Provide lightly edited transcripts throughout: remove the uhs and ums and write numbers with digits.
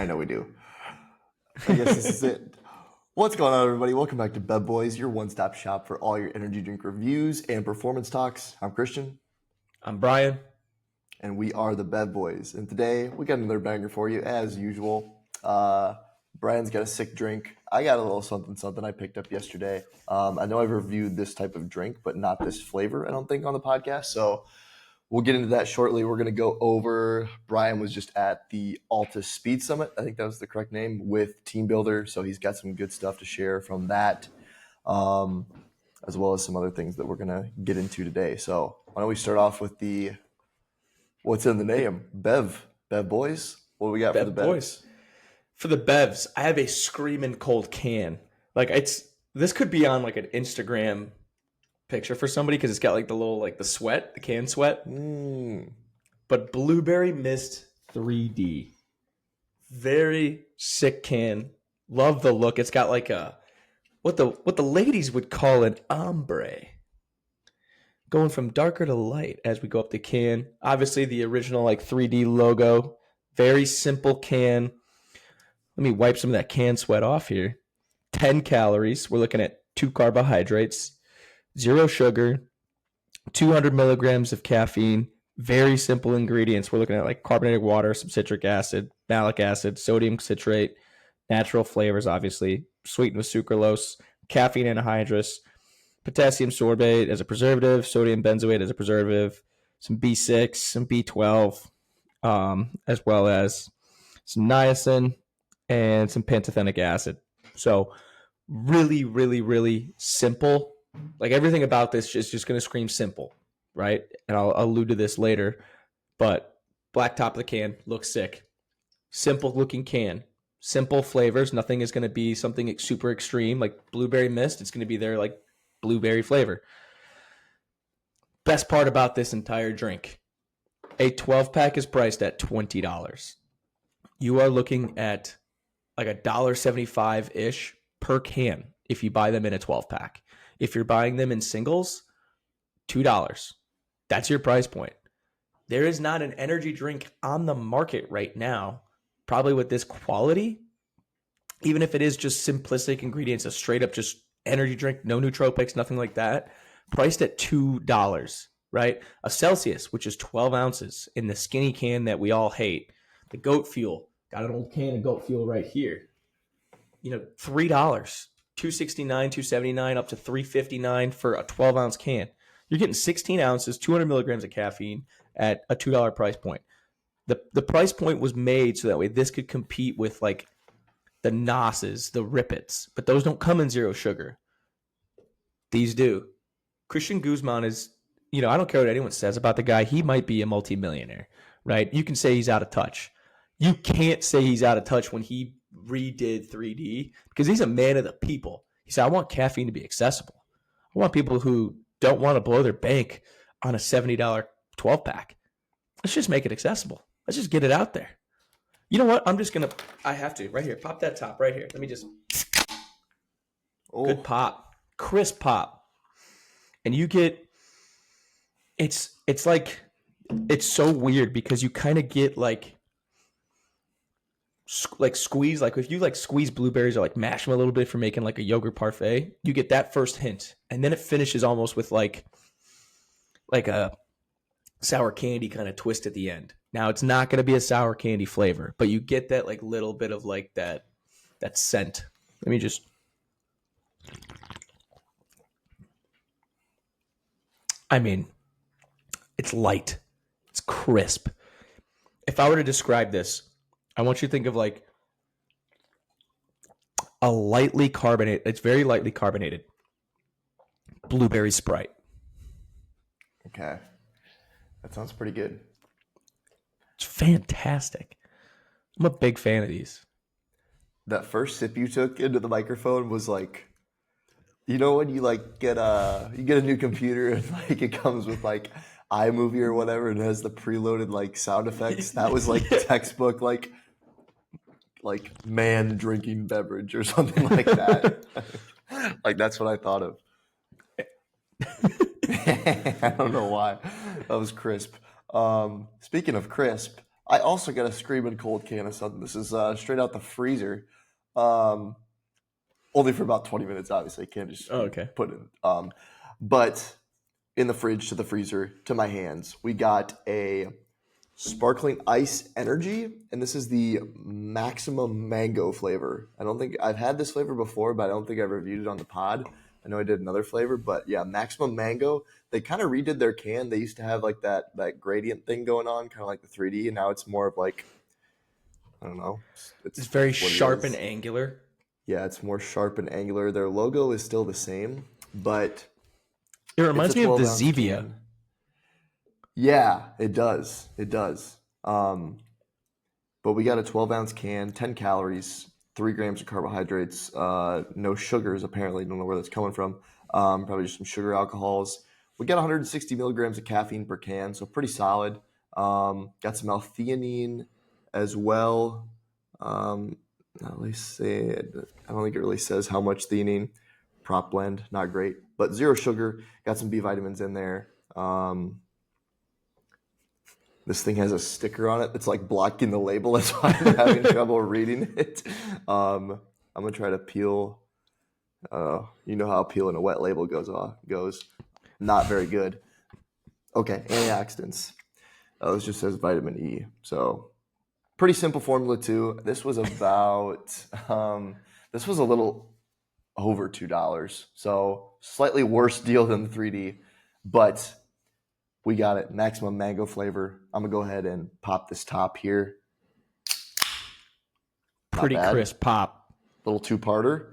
I know we do. I guess this is it. What's going on, everybody? Welcome back to Bev Boys, your one-stop shop for all your energy drink reviews and performance talks. I'm Christian. I'm Brian. And we are the Bev Boys. And today, we got another banger for you, as usual. Brian's got a sick drink. I got a little something I picked up yesterday. I know I've reviewed this type of drink, but not this flavor, I don't think, on the podcast. So we'll get into that shortly. We're going to go over, Brian was just at the Altus Speed Summit, I think that was the correct name, with Team Builder. So he's got some good stuff to share from that, as well as some other things that we're going to get into today. So why don't we start off with what's in the name? Bev Boys. What do we got for the Bev Boys? For the Bevs, I have a screaming cold can. This could be on like an Instagram picture for somebody because it's got like the little the sweat, the can sweat. But Blueberry Mist 3D, very sick can. Love the look. It's got like a what the ladies would call an ombre, going from darker to light as we go up the can. Obviously the original 3D logo. Very simple can. Let me wipe some of that can sweat off here. 10 calories. We're looking at 2 carbohydrates, 0 sugar, 200 milligrams of caffeine. Very simple ingredients. We're looking at carbonated water, some citric acid, malic acid, sodium citrate, natural flavors, obviously, sweetened with sucralose, caffeine anhydrous, potassium sorbate as a preservative, sodium benzoate as a preservative, some B6, some B12, as well as some niacin and some pantothenic acid. So really, really, really simple. Everything about this is just going to scream simple, right? And I'll allude to this later. But black top of the can looks sick. Simple looking can. Simple flavors. Nothing is going to be something super extreme like Blueberry Mist. It's going to be their blueberry flavor. Best part about this entire drink. A 12-pack is priced at $20. You are looking at $1.75-ish per can if you buy them in a 12-pack. If you're buying them in singles, $2. That's your price point. There is not an energy drink on the market right now, probably with this quality, even if it is just simplistic ingredients, a straight up just energy drink, no nootropics, nothing like that, priced at $2, right? A Celsius, which is 12 ounces in the skinny can that we all hate. The Goat Fuel, got an old can of Goat Fuel right here. $3, $2.69, $2.79, up to $3.59 for a 12-ounce can. You're getting 16 ounces, 200 milligrams of caffeine at a $2 price point. The price point was made so that way this could compete with the Nosses, the Rippets, but those don't come in 0 sugar. These do. Christian Guzman is, I don't care what anyone says about the guy. He might be a multimillionaire, right? You can say he's out of touch. You can't say he's out of touch when he redid 3D because he's a man of the people. He said, I want caffeine to be accessible. I want people who don't want to blow their bank on a $70 12-pack. Let's just make it accessible. Let's just get it out there. You know what? I have to. Right here. Pop that top right here. Let me just. Oh. Good pop. Crisp pop. And you get. It's so weird because you kind of get squeeze, if you squeeze blueberries or mash them a little bit for making a yogurt parfait, you get that first hint, and then it finishes almost with like a sour candy kind of twist at the end. Now it's not going to be a sour candy flavor, but you get that little bit of that scent. Let me just. I mean, it's light, it's crisp. If I were to describe this, I want you to think of a lightly carbonated, it's very lightly carbonated blueberry Sprite. Okay. That sounds pretty good. It's fantastic. I'm a big fan of these. That first sip you took into the microphone was when you get a new computer and it comes with iMovie or whatever and it has the preloaded sound effects. That was textbook man drinking beverage or something like that. That's what I thought of. I don't know why. That was crisp. Speaking of crisp, I also got a screaming cold can of something. This is straight out the freezer. Um, Only for about 20 minutes, obviously. Can't just Oh, okay. put it in. But in the fridge to the freezer to my hands, we got a sparkling ice energy, and this is the maximum mango flavor. I don't think I've had this flavor before, but I don't think I reviewed it on the pod. I know I did another flavor, but yeah, maximum mango. They kind of redid their can. They used to have like that gradient thing going on, kind of like the 3D, and now it's more of like, I don't know. It's very what it sharp and is. angular. Yeah, it's more sharp and angular. Their logo is still the same, but It it's reminds a me of the 12-ounce Zevia. can. Yeah, it does. It does. But we got a 12-ounce can, 10 calories, 3 grams of carbohydrates, no sugars, apparently. Don't know where that's coming from. Probably just some sugar alcohols. We got 160 milligrams of caffeine per can, so pretty solid. Got some L-theanine as well. Not really say, I don't think it really says how much theanine. Prop blend, not great, but zero sugar. Got some B vitamins in there. This thing has a sticker on it that's like blocking the label. That's why I'm having trouble reading it. I'm gonna try to peel. You know how peeling a wet label goes. Not very good. Okay, antioxidants. This just says vitamin E. So pretty simple formula too. This was about. This was a little over $2. So slightly worse deal than the 3D, but we got it. Maximum mango flavor. I'm going to go ahead and pop this top here. Not Pretty bad. crisp pop. Little two-parter.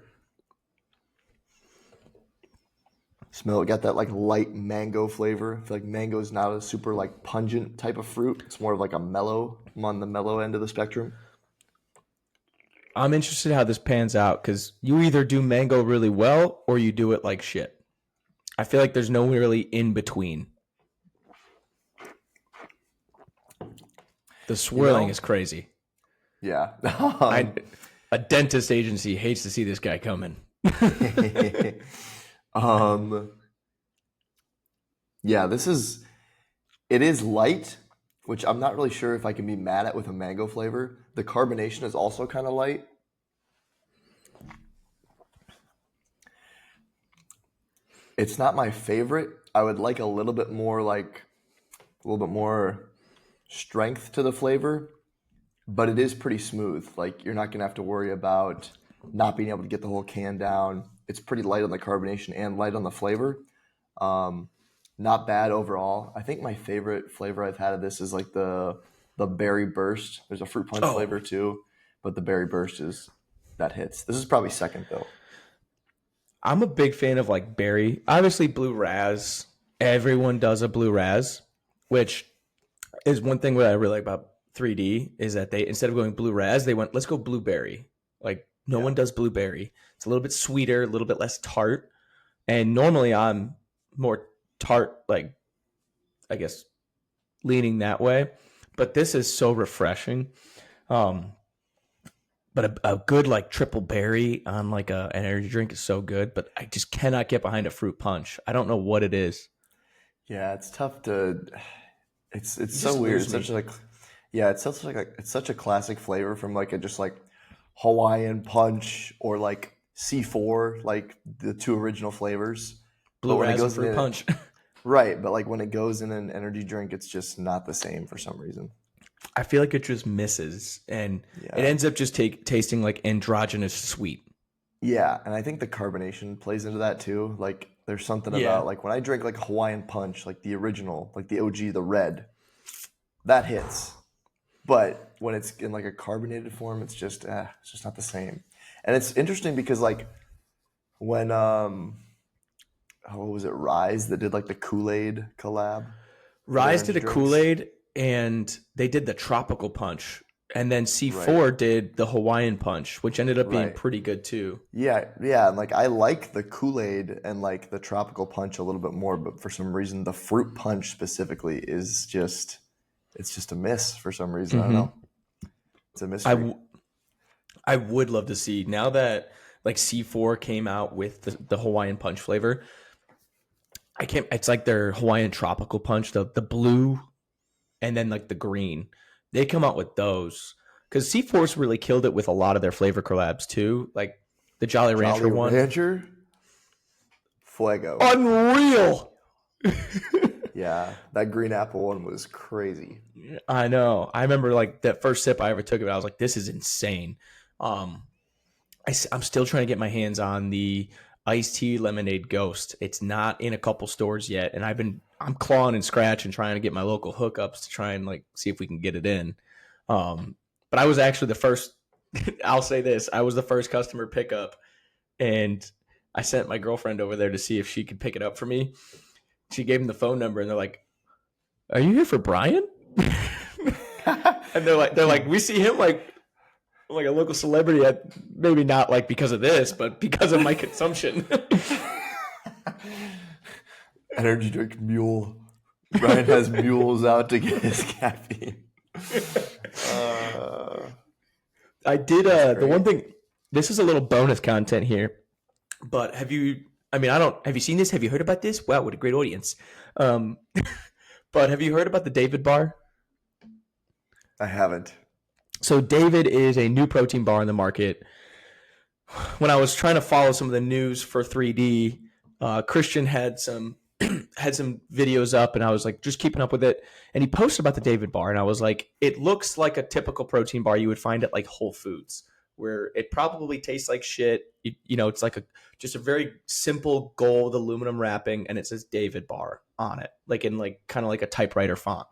Smell it. Got that like light mango flavor. I feel like mango is not a super like pungent type of fruit. It's more of like a mellow. I'm on the mellow end of the spectrum. I'm interested how this pans out because you either do mango really well or you do it like shit. I feel like there's no really in between. The swirling is crazy. Yeah. A dentist agency hates to see this guy coming. Yeah, it is light, which I'm not really sure if I can be mad at with a mango flavor. The carbonation is also kind of light. It's not my favorite. I would like a little bit more strength to the flavor, but it is pretty smooth. Like you're not gonna have to worry about not being able to get the whole can down. It's pretty light on the carbonation and light on the flavor. Not bad overall. I think my favorite flavor I've had of this is like the berry burst. There's a fruit punch flavor too, but the berry burst that hits. This is probably second though. I'm a big fan of like berry. Obviously, blue raz. Everyone does a blue raz, which is one thing that I really like about 3D is that they instead of going blue raz, they went let's go blueberry. Like no one does blueberry. It's a little bit sweeter, a little bit less tart. And normally I'm more tart, like I guess leaning that way. But this is so refreshing. But a good like triple berry on like an energy drink is so good. But I just cannot get behind a fruit punch. I don't know what it is. Yeah, it's tough to. It's so just weird. lose It's me. such like, yeah, it's such a classic flavor from like a just like Hawaiian punch or like C4, like the two original flavors. But Blue when it raz and goes fruit in, punch. right? But like when it goes in an energy drink, it's just not the same for some reason. I feel like it just misses, and it Yeah, ends up just tasting like androgynous sweet. yeah, and I think the carbonation plays into that too. Like there's something Yeah, about like when I drink like Hawaiian punch, like the original, like the OG, the red, that hits. But when it's in like a carbonated form, it's just not the same. And it's interesting because like when what was it, Rise that did like the Kool-Aid collab for their Rise did energy a Kool drinks? Aid, and they did the tropical punch, and then Right, C4 did the Hawaiian punch, which ended up being right. pretty good too. Yeah, yeah, and like I like the Kool-Aid and like the tropical punch a little bit more, but for some reason the fruit punch specifically is just it's just a miss for some reason. I don't know. Hmm. It's a I mystery. w- I would love to see now that like C4 came out with the Hawaiian punch flavor. I can't. It's like their Hawaiian tropical punch, the blue and then like the green. They come out with those because C-Force really killed it with a lot of their flavor collabs too, like the Jolly Rancher Jolly one. Rancher, Fuego. Unreal. Yeah, that green apple one was crazy. I know. I remember like that first sip I ever took of it. I was like, "This is insane." I'm still trying to get my hands on the iced tea lemonade ghost. It's not in a couple stores yet, and I'm clawing and scratching trying to get my local hookups to try and like see if we can get it in. But I was actually the first. I'll say this: I was the first customer pickup, and I sent my girlfriend over there to see if she could pick it up for me. She gave him the phone number, and they're like, "Are you here for Brian?" And they're like, we see him like a local celebrity, maybe not like because of this, but because of my consumption. Energy drink mule. Brian has mules out to get his caffeine. I did the one thing. This is a little bonus content here, but have you? I mean, have you seen this? Have you heard about this? Wow, what a great audience! But have you heard about the David bar? I haven't. So David is a new protein bar in the market. When I was trying to follow some of the news for 3D, Christian had some videos up, and I was like just keeping up with it. And he posted about the David bar, and I was like, it looks like a typical protein bar you would find at like Whole Foods, where it probably tastes like shit. You know, it's like just a very simple gold aluminum wrapping, and it says David bar on it, like in like kind of like a typewriter font.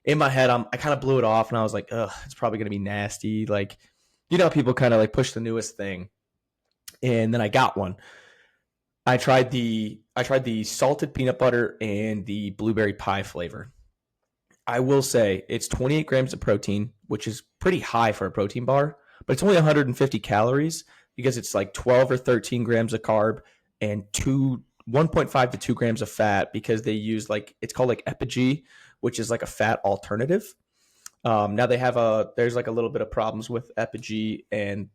In my head, I kind of blew it off, and I was like, ugh, it's probably gonna be nasty. Like, you know, people kind of like push the newest thing, and then I got one. I tried the salted peanut butter and the blueberry pie flavor. I will say it's 28 grams of protein, which is pretty high for a protein bar, but it's only 150 calories because it's like 12 or 13 grams of carb and 1.5 to 2 grams of fat because they use like, it's called like Epigee, which is like a fat alternative. Now there's like a little bit of problems with Epigee and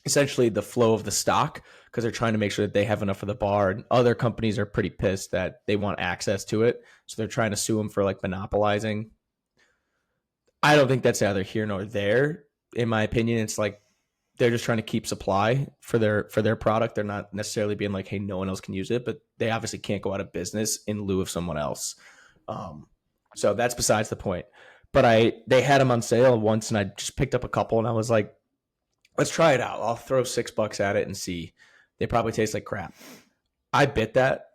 essentially the flow of the stock because they're trying to make sure that they have enough of the bar, and other companies are pretty pissed that they want access to it. So they're trying to sue them for like monopolizing. I don't think that's either here nor there. In my opinion, it's like they're just trying to keep supply for their product. They're not necessarily being like, hey, no one else can use it, but they obviously can't go out of business in lieu of someone else. So that's besides the point. But they had them on sale once, and I just picked up a couple, and I was like, let's try it out. I'll throw $6 at it and see. They probably taste like crap. I bit that.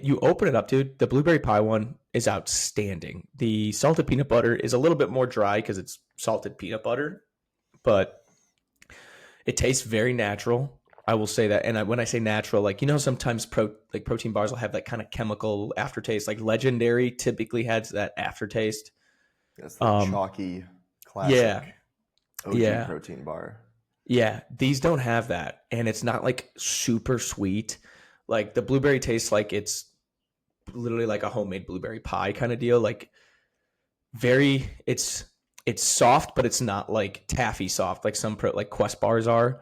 You open it up, dude. The blueberry pie one is outstanding. The salted peanut butter is a little bit more dry because it's salted peanut butter, but it tastes very natural. I will say that. And when I say natural, like, you know, sometimes protein bars will have that kind of chemical aftertaste. Like Legendary typically has that aftertaste. That's the chalky classic. Yeah. OG protein bar. Yeah, these don't have that, and it's not like super sweet. Like the blueberry tastes like it's literally like a homemade blueberry pie kind of deal. Like it's soft, but it's not like taffy soft like like Quest bars are.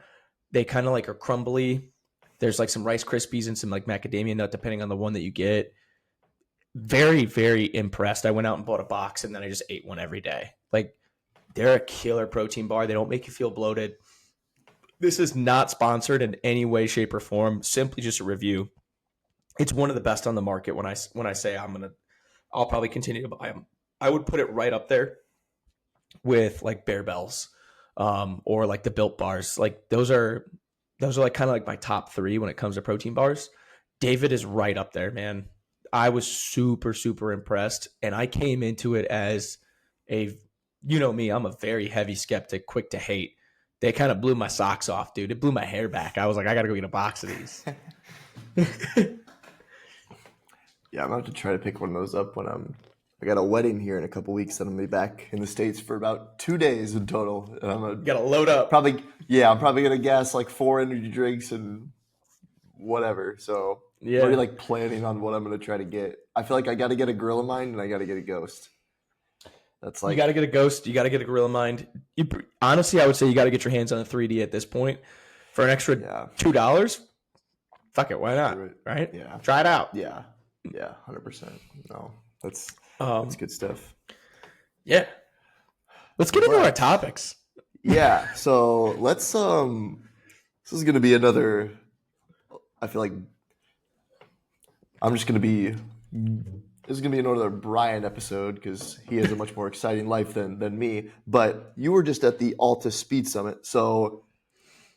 They kind of like are crumbly. There's like some Rice Krispies and some like macadamia nut depending on the one that you get. Very, very impressed. I went out and bought a box, and then I just ate one every day. Like, they're a killer protein bar. They don't make you feel bloated. This is not sponsored in any way, shape, or form. Simply just a review. It's one of the best on the market. When I say I'll probably continue to buy them. I would put it right up there with like Bear Bells, or like the Built bars. Like those are like kind of like my top 3 when it comes to protein bars. David is right up there, man. I was super, super impressed, and I came into it as you know me, I'm a very heavy skeptic, quick to hate. They kind of blew my socks off, dude. It blew my hair back. I was like, I got to go get a box of these. Yeah, I'm going to have to try to pick one of those up when I got a wedding here in a couple weeks, and I'm going to be back in the States for about 2 days in total. And I'm got to load up. I'm probably going to gas like 4 energy drinks and whatever. So I'm already like planning on what I'm going to try to get. I feel like I got to get a Gorilla Mind, and I got to get a Ghost. That's like, you got to get a Ghost. You got to get a Gorilla Mind. Honestly, I would say you got to get your hands on a 3D at this point for an extra $2. Fuck it, why not? Right? Yeah, try it out. Yeah, 100%. No, that's good stuff. Yeah. Let's get into our Right. topics. Yeah. So let's this is gonna be another, I feel like I'm just gonna be this is gonna be another Brian episode because he has a much more exciting life than me. But you were just at the Alta Speed Summit, so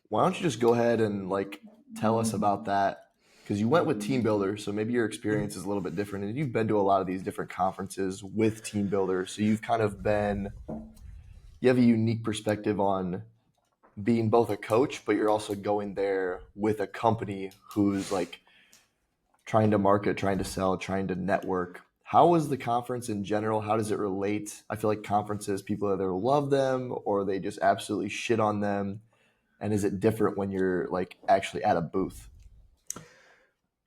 why don't you just go ahead and like tell us about that? Because you went with Team Builder, so maybe your experience is a little bit different, and you've been to a lot of these different conferences with Team Builder, so you've kind of been you have a unique perspective on being both a coach, but you're also going there with a company who's like trying to market, trying to sell, trying to network. How was the conference in general? How does it relate? I feel like conferences, people either love them or they just absolutely shit on them. And is it different when you're like actually at a booth?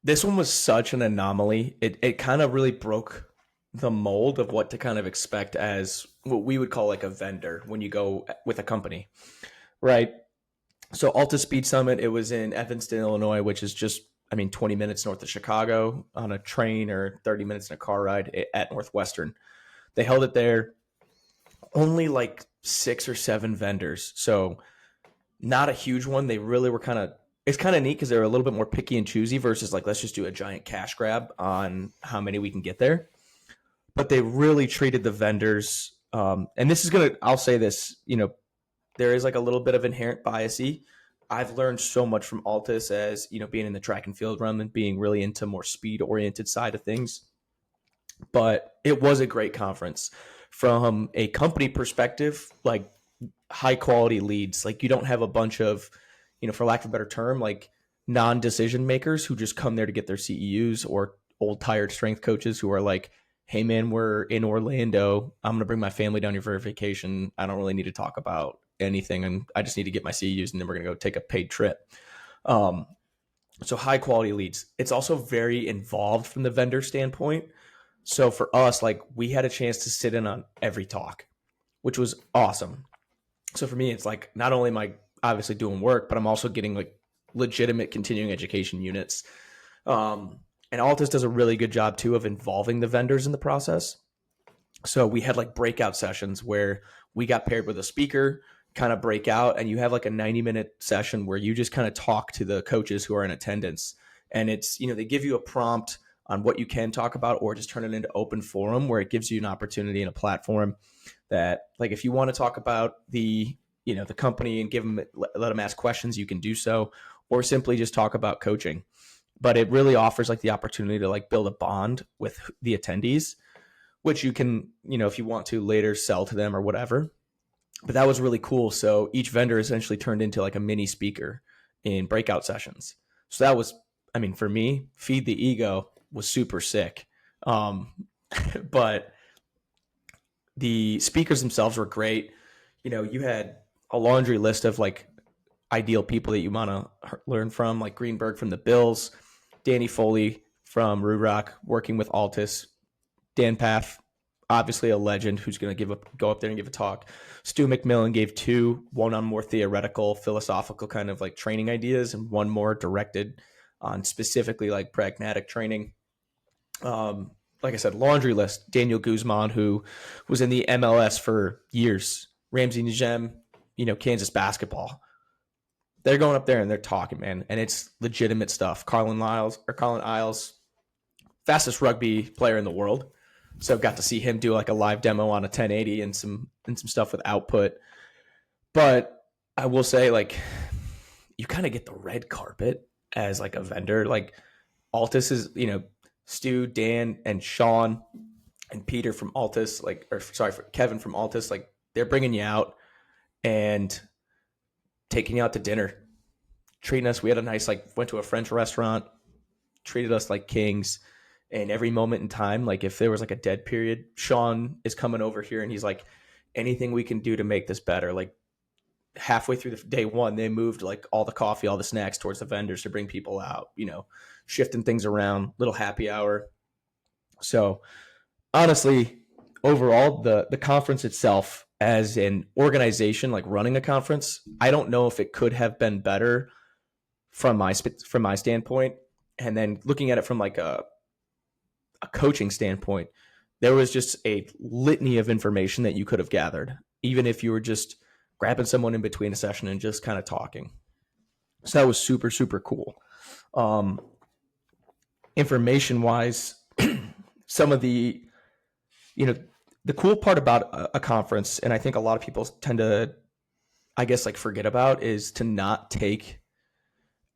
This one was such an anomaly. It kind of really broke the mold of what to kind of expect as what we would call like a vendor when you go with a company, right? So Alta Speed Summit, it was in Evanston, Illinois, which is just, I mean, 20 minutes north of Chicago on a train or 30 minutes in a car ride at Northwestern. They held it there, only like 6 or 7 vendors. So not a huge one. They really were kind of, it's kind of neat because they're a little bit more picky and choosy versus like, let's just do a giant cash grab on how many we can get there. But they really treated the vendors. And this is going to, I'll say this, there is like a little bit of inherent biasy. I've learned so much from Altus as, being in the track and field realm and being really into more speed oriented side of things. But it was a great conference from a company perspective, like high quality leads. Like you don't have a bunch of, for lack of a better term, like non-decision makers who just come there to get their CEUs, or old tired strength coaches who are like, hey man, we're in Orlando. I'm going to bring my family down here for a vacation. I don't really need to talk about anything. And I just need to get my CEUs and then we're going to go take a paid trip. Um, so high quality leads. It's also very involved from the vendor standpoint. So for us, like we had a chance to sit in on every talk, which was awesome. So for me, it's like not only am I obviously doing work, but I'm also getting like legitimate continuing education units. And Altus does a really good job too of involving the vendors in the process. So we had like breakout sessions where we got paired with a speaker, kind of break out, and you have like a 90-minute session where you just kind of talk to the coaches who are in attendance. And it's, they give you a prompt on what you can talk about, or just turn it into open forum where it gives you an opportunity and a platform that, like, if you want to talk about the company and let them ask questions, you can do so, or simply just talk about coaching. But it really offers like the opportunity to like build a bond with the attendees, which you can, if you want to later sell to them or whatever. But that was really cool. So each vendor essentially turned into like a mini speaker in breakout sessions. So that was, I mean, for me, Feed the Ego was super sick. Um, but the speakers themselves were great. You had a laundry list of like ideal people that you want to learn from, like Greenberg from the Bills, Danny Foley from Rurock, working with Altus, Dan Path, obviously a legend who's going to go up there and give a talk. Stu McMillan gave 2, one on more theoretical, philosophical kind of like training ideas, and one more directed on specifically like pragmatic training. Like I said, laundry list. Daniel Guzman, who was in the MLS for years. Ramsey Nijem, Kansas basketball. They're going up there and they're talking, man, and it's legitimate stuff. Carlin Isles, fastest rugby player in the world. So got to see him do like a live demo on a 1080 and some stuff with output. But I will say, like, you kind of get the red carpet as like a vendor. Like Altus is, Stu, Dan, and Sean and Peter from Altus, Kevin from Altus, like they're bringing you out and taking you out to dinner, treating us. We had a nice, like, went to a French restaurant, treated us like kings. And every moment in time, like if there was like a dead period, Sean is coming over here and he's like, anything we can do to make this better. Like halfway through the day one, they moved like all the coffee, all the snacks towards the vendors to bring people out, shifting things around, little happy hour. So honestly, overall, the conference itself as an organization, like running a conference, I don't know if it could have been better from my standpoint. And then looking at it from like a coaching standpoint, there was just a litany of information that you could have gathered, even if you were just grabbing someone in between a session and just kind of talking. So that was super, super cool. Information wise, some of the, the cool part about a conference, and I think a lot of people tend to, I guess, like forget about, is to not take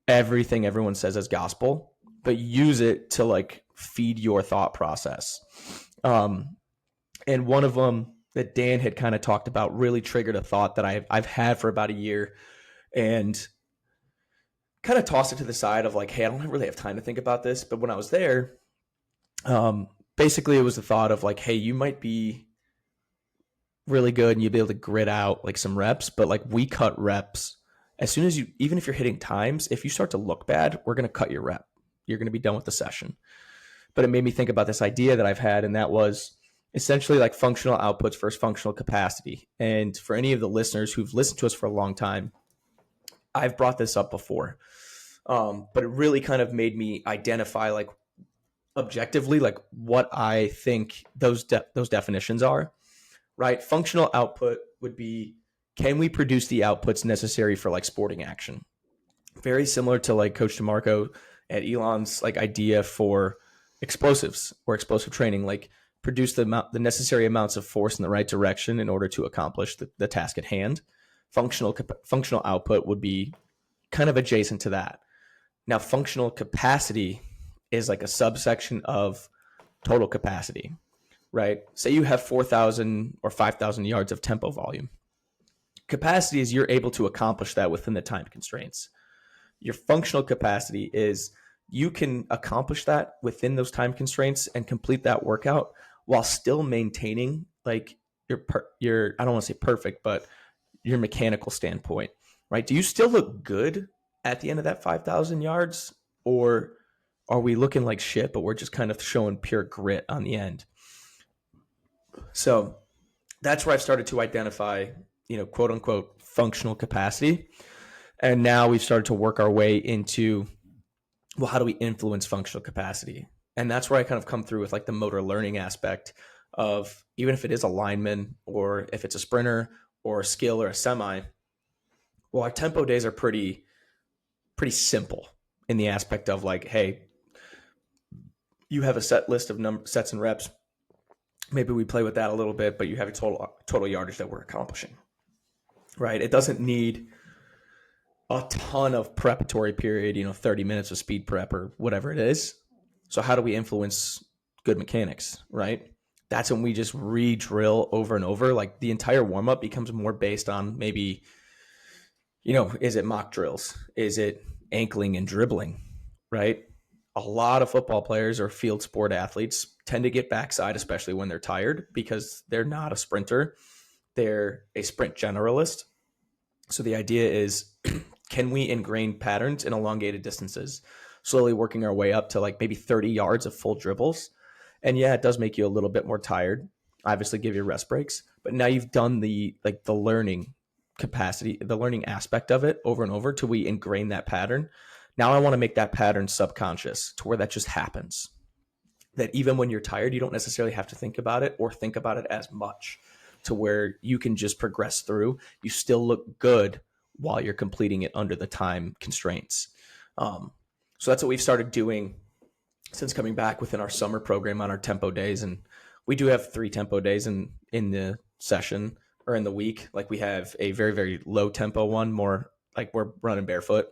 everything everyone says as gospel, but use it to like feed your thought process. And one of them that Dan had kind of talked about really triggered a thought that I've had for about a year, and kind of tossed it to the side of like, hey, I don't really have time to think about this. But when I was there, basically it was the thought of like, hey, you might be really good and you'll be able to grit out like some reps, but like we cut reps as soon as you, even if you're hitting times, if you start to look bad, we're going to cut your rep. You're going to be done with the session. But it made me think about this idea that I've had, and that was essentially like functional outputs versus functional capacity. And for any of the listeners who've listened to us for a long time, I've brought this up before, but it really kind of made me identify like objectively like what I think those definitions are. Right? Functional output would be, can we produce the outputs necessary for like sporting action? Very similar to like Coach DeMarco at Elon's like idea for explosives or explosive training, like produce the necessary amounts of force in the right direction in order to accomplish the task at hand. Functional output would be kind of adjacent to that. Now, functional capacity is like a subsection of total capacity, right? Say you have 4,000 or 5,000 yards of tempo volume. Capacity is you're able to accomplish that within the time constraints. Your functional capacity is you can accomplish that within those time constraints and complete that workout while still maintaining like your I don't want to say perfect, but your mechanical standpoint, right? Do you still look good at the end of that 5,000 yards, or are we looking like shit, but we're just kind of showing pure grit on the end? So that's where I've started to identify, quote unquote, functional capacity. And now we've started to work our way into, well, how do we influence functional capacity? And that's where I kind of come through with like the motor learning aspect of, even if it is a lineman or if it's a sprinter or a skill or a semi, well, our tempo days are pretty simple in the aspect of like, hey, you have a set list of sets and reps. Maybe we play with that a little bit, but you have a total yardage that we're accomplishing, right? It doesn't need a ton of preparatory period, 30 minutes of speed prep or whatever it is. So how do we influence good mechanics, right? That's when we just re-drill over and over. Like the entire warm-up becomes more based on maybe, is it mock drills? Is it ankling and dribbling, right? A lot of football players or field sport athletes tend to get backside, especially when they're tired, because they're not a sprinter. They're a sprint generalist. So the idea is, can we ingrain patterns in elongated distances, slowly working our way up to like maybe 30 yards of full dribbles? And yeah, it does make you a little bit more tired, obviously give you rest breaks, but now you've done the learning capacity, the learning aspect of it over and over till we ingrain that pattern. Now I want to make that pattern subconscious to where that just happens. That even when you're tired, you don't necessarily have to think about it or think about it as much, to where you can just progress through. You still look good while you're completing it under the time constraints. So that's what we've started doing since coming back within our summer program on our tempo days. And we do have 3 tempo days in the session or in the week. Like we have a very, very low tempo one, more like we're running barefoot,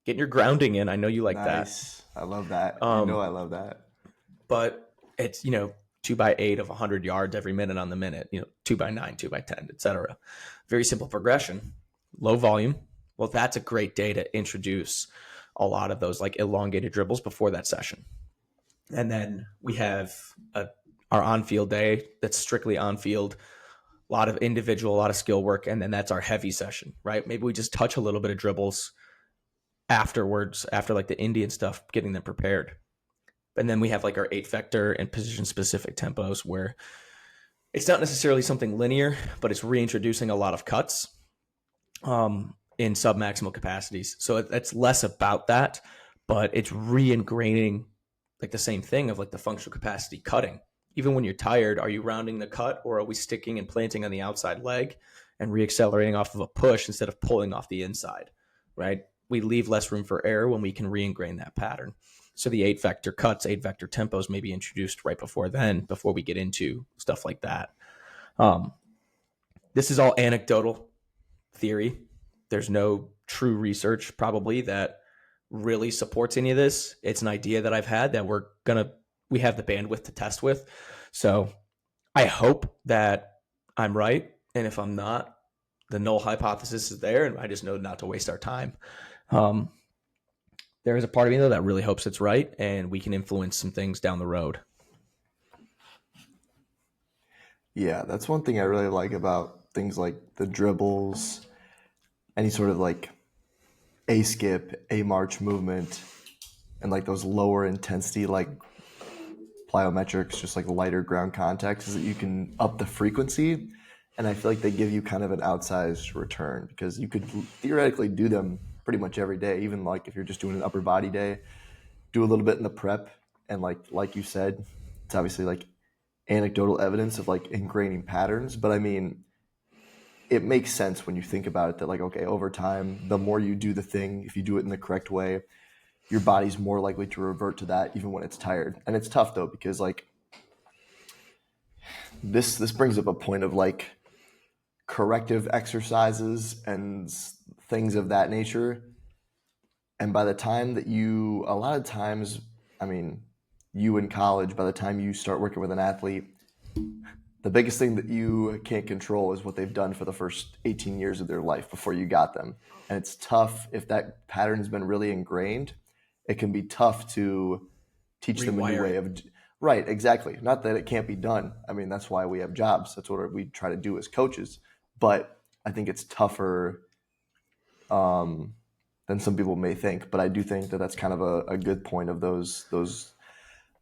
getting your grounding in. I know you like Nice. that. I love that. I love that. But it's, 2x8 of 100 yards every minute on the minute, 2x9, 2x10, etc. Very simple progression, low volume. Well, that's a great day to introduce a lot of those like elongated dribbles before that session. And then we have our on-field day that's strictly on-field, a lot of individual, a lot of skill work. And then that's our heavy session, right? Maybe we just touch a little bit of dribbles afterwards, after like the Indian stuff, getting them prepared. And then we have like our 8-vector and position-specific tempos where it's not necessarily something linear, but it's reintroducing a lot of cuts in submaximal capacities. So it's less about that, but it's re-ingraining like the same thing of like the functional capacity cutting even when you're tired, are you rounding the cut, or are we sticking and planting on the outside leg and reaccelerating off of a push instead of pulling off the inside, right? We leave less room for error when we can re-ingrain that pattern. So the 8-vector cuts, 8-vector tempos may be introduced right before then, before we get into stuff like that. Um, this is all anecdotal theory. There's no true research probably that really supports any of this. It's an idea that I've had that we have the bandwidth to test with. So I hope that I'm right. And if I'm not, the null hypothesis is there, and I just know not to waste our time. There is a part of me, though, that really hopes it's right, and we can influence some things down the road. Yeah, that's one thing I really like about things like the dribbles, any sort of like a skip, a march movement, and like those lower intensity like plyometrics, just like lighter ground contact, is that you can up the frequency, and I feel like they give you kind of an outsized return because you could theoretically do them pretty much every day, even like if you're just doing an upper body day, do a little bit in the prep, and like you said, it's obviously like anecdotal evidence of like ingraining patterns, but I mean, it makes sense when you think about it that like, okay, over time, the more you do the thing, if you do it in the correct way, your body's more likely to revert to that even when it's tired. And it's tough though, because like this brings up a point of like corrective exercises and things of that nature. And by the time that a lot of times, I mean, you in college, by the time you start working with an athlete, the biggest thing that you can't control is what they've done for the first 18 years of their life before you got them. And it's tough if that pattern's been really ingrained. It can be tough to teach them a new way of. Right, exactly. Not that it can't be done. I mean, that's why we have jobs. That's what we try to do as coaches. But I think it's tougher than some people may think. But I do think that that's kind of a good point of those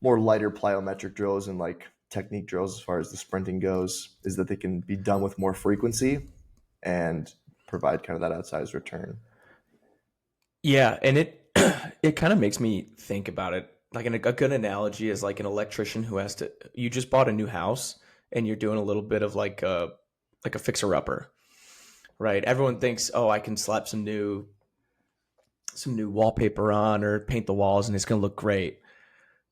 more lighter plyometric drills and like technique drills as far as the sprinting goes, is that they can be done with more frequency and provide kind of that outsized return. Yeah, and it kind of makes me think about it. Like a good analogy is like an electrician who has to. You just bought a new house and you're doing a little bit of like a fixer upper, right? Everyone thinks, oh, I can slap some new wallpaper on or paint the walls and it's going to look great.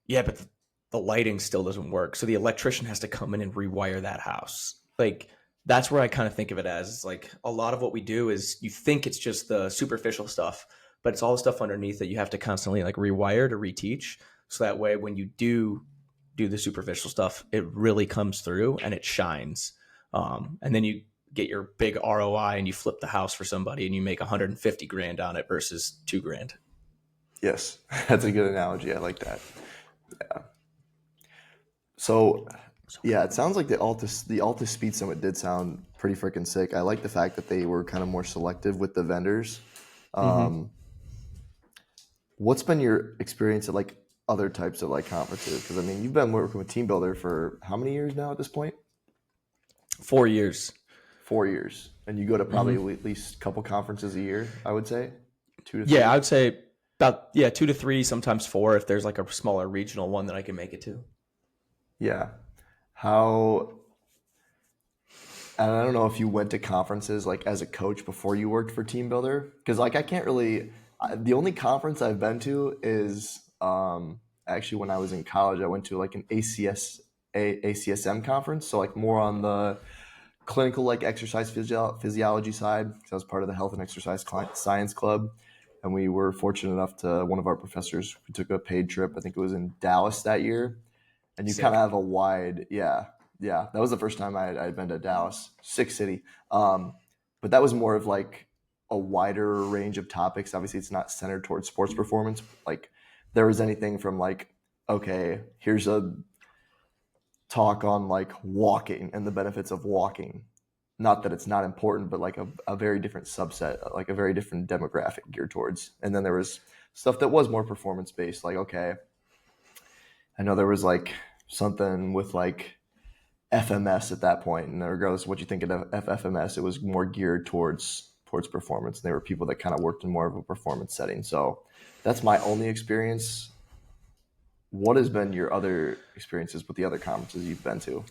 Yeah, but the lighting still doesn't work. So the electrician has to come in and rewire that house. Like that's where I kind of think of it as. It's like a lot of what we do is you think it's just the superficial stuff, but it's all the stuff underneath that you have to constantly like rewire to reteach. So that way when you do the superficial stuff, it really comes through and it shines. And then you get your big ROI and you flip the house for somebody and you make 150 grand on it versus 2 grand. Yes, that's a good analogy. I like that. Yeah. So, yeah, it sounds like the Altus Speed Summit did sound pretty freaking sick. I like the fact that they were kind of more selective with the vendors. What's been your experience at like other types of like conferences? Because I mean, you've been working with Team Builder for how many years now at this point? 4 years. 4 years, and you go to probably at least a couple conferences a year. I would say 2 to 3. Yeah, I would say about 2 to 3, sometimes 4 if there's like a smaller regional one that I can make it to. Yeah. How? And I don't know if you went to conferences like as a coach before you worked for Team Builder, because like I can't really. The only conference I've been to is actually when I was in college. I went to like an ACSM conference, so like more on the clinical like exercise physiology side. So I was part of the Health and Exercise Science Club, and we were fortunate enough to one of our professors. We took a paid trip. I think it was in Dallas that year, and you kind of have a wide That was the first time I'd been to Dallas, sick city. But that was more of like a wider range of topics. Obviously, it's not centered towards sports performance. Like there was anything from like, okay, here's a talk on like walking and the benefits of walking. Not that it's not important, but like a very different subset, like a very different demographic geared towards. And then there was stuff that was more performance based. Like, okay, I know there was like something with like FMS at that point, and regardless of what you think of FMS, it was more geared towards performance. And there were people that kind of worked in more of a performance setting. So that's my only experience What has been your other experiences with the other conferences you've been to?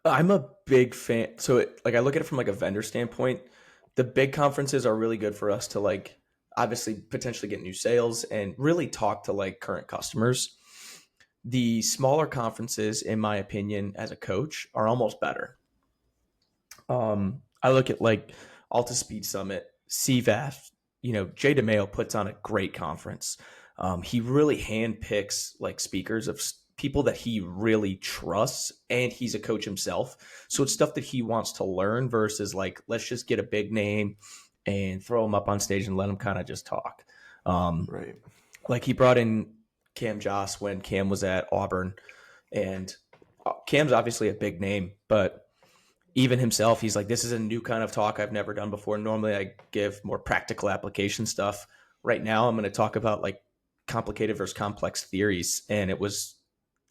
I'm a big fan. So like I look at it from like a vendor standpoint. The big conferences are really good for us to like obviously potentially get new sales and really talk to like current customers. The smaller conferences, in my opinion, as a coach, are almost better. I look at like Alta Speed Summit, CVAF. Jay DeMayo puts on a great conference. He really handpicks like speakers of people that he really trusts, and he's a coach himself. So it's stuff that he wants to learn versus like let's just get a big name and throw him up on stage and let him kind of just talk. Um, Right. like he brought in Cam Joss when Cam was at Auburn, and Cam's obviously a big name, but even himself, he's like, this is a new kind of talk I've never done before. Normally, I give more practical application stuff. Right now, I'm going to talk about like complicated versus complex theories. And it was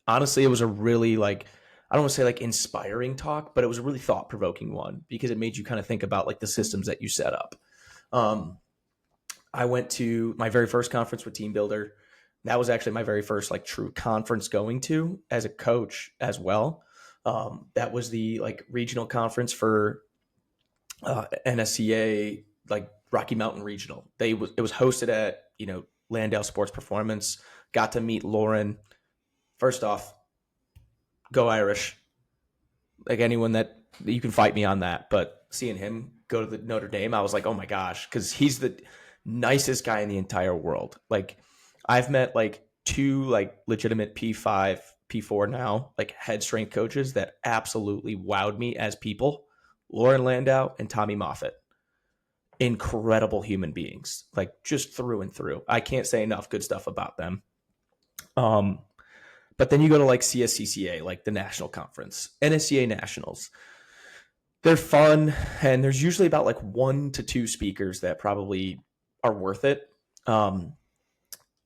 honestly, it was a really like, I don't want to say like inspiring talk, but it was a really thought provoking one because it made you kind of think about like the systems that you set up. Um, I went to my very first conference with Team Builder. That was actually my very first like true conference going to as a coach as well. That was the like regional conference for NSCA, like Rocky Mountain Regional. It was hosted at Landale Sports Performance. Got to meet Lauren. First off, go Irish. Like anyone that you can fight me on that, but seeing him go to the Notre Dame, I was like, oh my gosh, because he's the nicest guy in the entire world. Like I've met like two like legitimate P5, P4 now, like head strength coaches that absolutely wowed me as people. Lauren Landau and Tommy Moffitt. Incredible human beings, like just through and through. I can't say enough good stuff about them. Um, but then you go to like CSCCA, like the national conference, NSCA nationals. They're fun, and there's usually about like 1 to 2 speakers that probably are worth it. Um,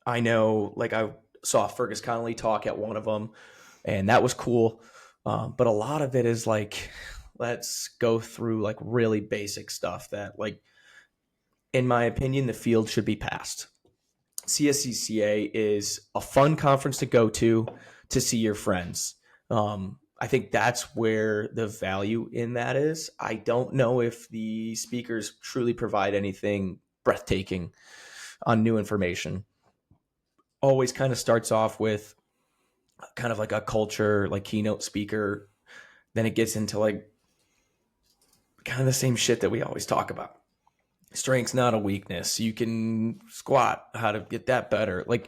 I know, like I saw Fergus Connolly talk at one of them, and that was cool. But a lot of it is like, let's go through like really basic stuff that, like, in my opinion, the field should be passed. CSCCA is a fun conference to go to see your friends. I think that's where the value in that is. I don't know if the speakers truly provide anything breathtaking on new information. Always kind of starts off with kind of like a culture, like keynote speaker. Then it gets into like kind of the same shit that we always talk about. Strength's not a weakness. You can squat, how to get that better. Like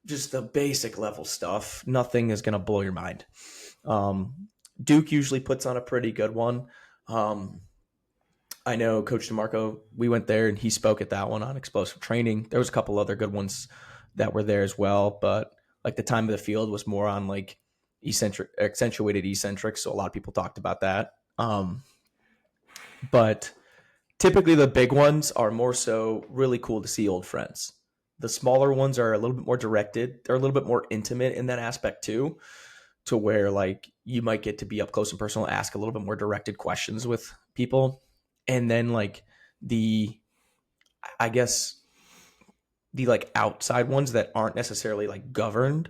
just the basic level stuff. Nothing is going to blow your mind. Duke usually puts on a pretty good one. I know Coach DeMarco, we went there and he spoke at that one on explosive training. There was a couple other good ones that were there as well, but like the time of the field was more on like accentuated eccentric. So a lot of people talked about that. But typically the big ones are more so really cool to see old friends. The smaller ones are a little bit more directed. They're a little bit more intimate in that aspect too, to where like you might get to be up close and personal, ask a little bit more directed questions with people. And then like the, I guess the like outside ones that aren't necessarily like governed.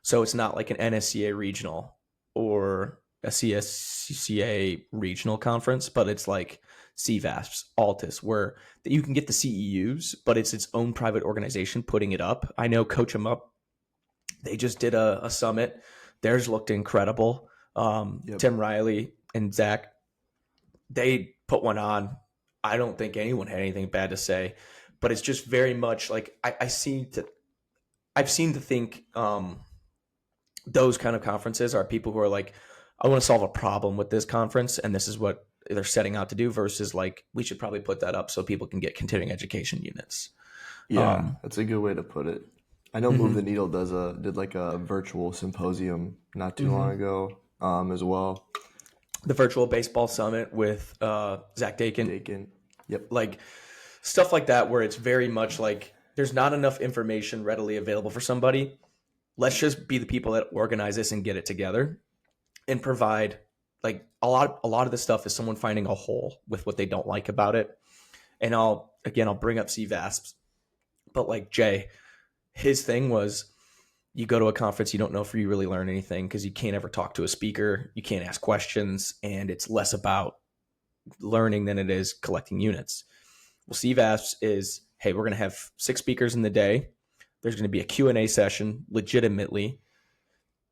So it's not like an NSCA regional or a CSCA regional conference, but it's like CVASPs, Altus, where you can get the CEUs, but it's its own private organization putting it up. I know Coach 'em Up, they just did a summit. Theirs looked incredible. Tim Riley and Zach, they put one on. I don't think anyone had anything bad to say, but it's just very much like I've seen to think those kind of conferences are people who are like, I want to solve a problem with this conference, and this is what they're setting out to do. Versus like, we should probably put that up so people can get continuing education units. Yeah, that's a good way to put it. I know Move Mhm. the Needle did like a virtual symposium not too long Mhm. ago as well. The virtual baseball summit with Zach Dakin, Dakin. Yep. like stuff like that, where it's very much like there's not enough information readily available for somebody. Let's just be the people that organize this and get it together and provide like a lot of the stuff is someone finding a hole with what they don't like about it. And I'll bring up CVASPs, but like Jay, his thing was you go to a conference, you don't know if you really learn anything because you can't ever talk to a speaker, you can't ask questions, and it's less about learning than it is collecting units. Well, CVAS is, hey, we're going to have 6 speakers in the day. There's going to be a Q&A session legitimately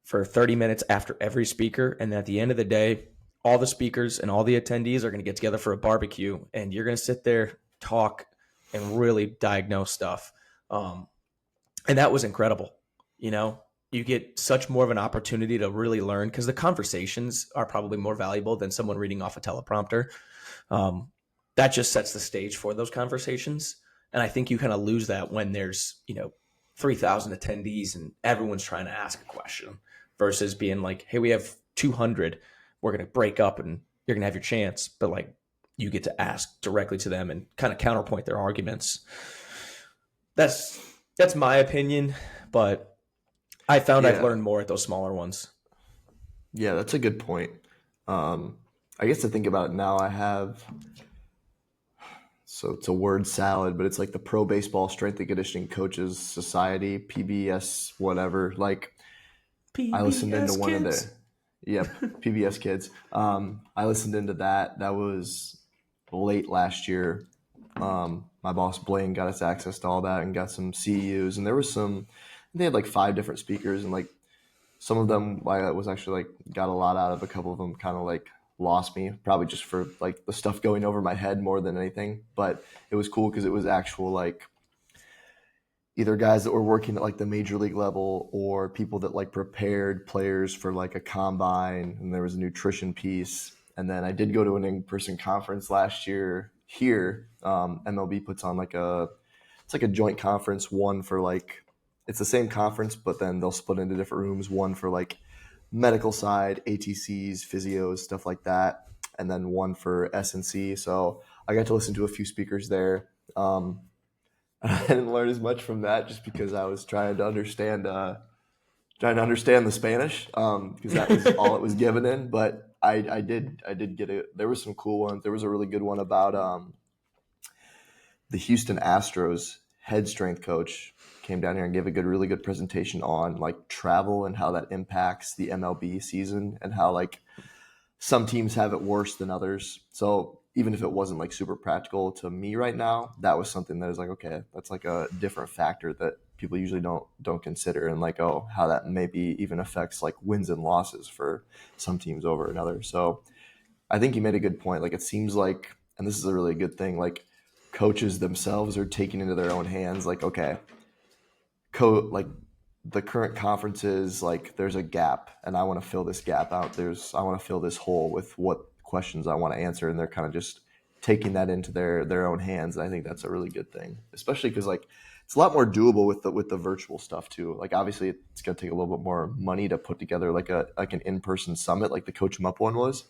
for 30 minutes after every speaker. And at the end of the day, all the speakers and all the attendees are going to get together for a barbecue, and you're going to sit there, talk, and really diagnose stuff. And that was incredible. You get such more of an opportunity to really learn because the conversations are probably more valuable than someone reading off a teleprompter. That just sets the stage for those conversations. And I think you kind of lose that when there's, 3,000 attendees and everyone's trying to ask a question versus being like, hey, we have 200. We're going to break up and you're going to have your chance. But like, you get to ask directly to them and kind of counterpoint their arguments. That's my opinion, but I found I've learned more at those smaller ones. Yeah, that's a good point. I guess to think about it now, I have, so it's a word salad, but it's like the Pro Baseball Strength and Conditioning Coaches Society, PBS, whatever. Like, PBS I listened into one of kids. their, PBS Kids. I listened into that. That was late last year. My boss Blaine got us access to all that and got some CEUs, and there was they had like 5 different speakers, and like some of them I was actually like got a lot out of. A couple of them kind of like lost me, probably just for like the stuff going over my head more than anything. But it was cool because it was actual like either guys that were working at like the major league level or people that like prepared players for like a combine, and there was a nutrition piece. And then I did go to an in-person conference last year here. MLB puts on it's like a joint conference, one for like, it's the same conference, but then they'll split into different rooms, one for like medical side, ATCs, physios, stuff like that, and then one for S&C. So I got to listen to a few speakers there. I didn't learn as much from that just because I was trying to understand the Spanish, because that was all it was given in. But I did get it. There were some cool ones. There was a really good one about the Houston Astros head strength coach came down here and gave a really good presentation on like travel and how that impacts the MLB season and how like some teams have it worse than others. So even if it wasn't like super practical to me right now, that was something that was like, okay, that's like a different factor that people usually don't consider, and like, oh, how that maybe even affects like wins and losses for some teams over another. So I think you made a good point. Like, it seems like, and this is a really good thing, like coaches themselves are taking into their own hands. Like, okay, like the current conferences, like there's a gap and I want to fill this gap out. I want to fill this hole with what questions I want to answer. And they're kind of just taking that into their own hands. And I think that's a really good thing, especially because like it's a lot more doable with the virtual stuff too. Like obviously it's going to take a little bit more money to put together like an in-person summit, like the Coach 'em Up one was.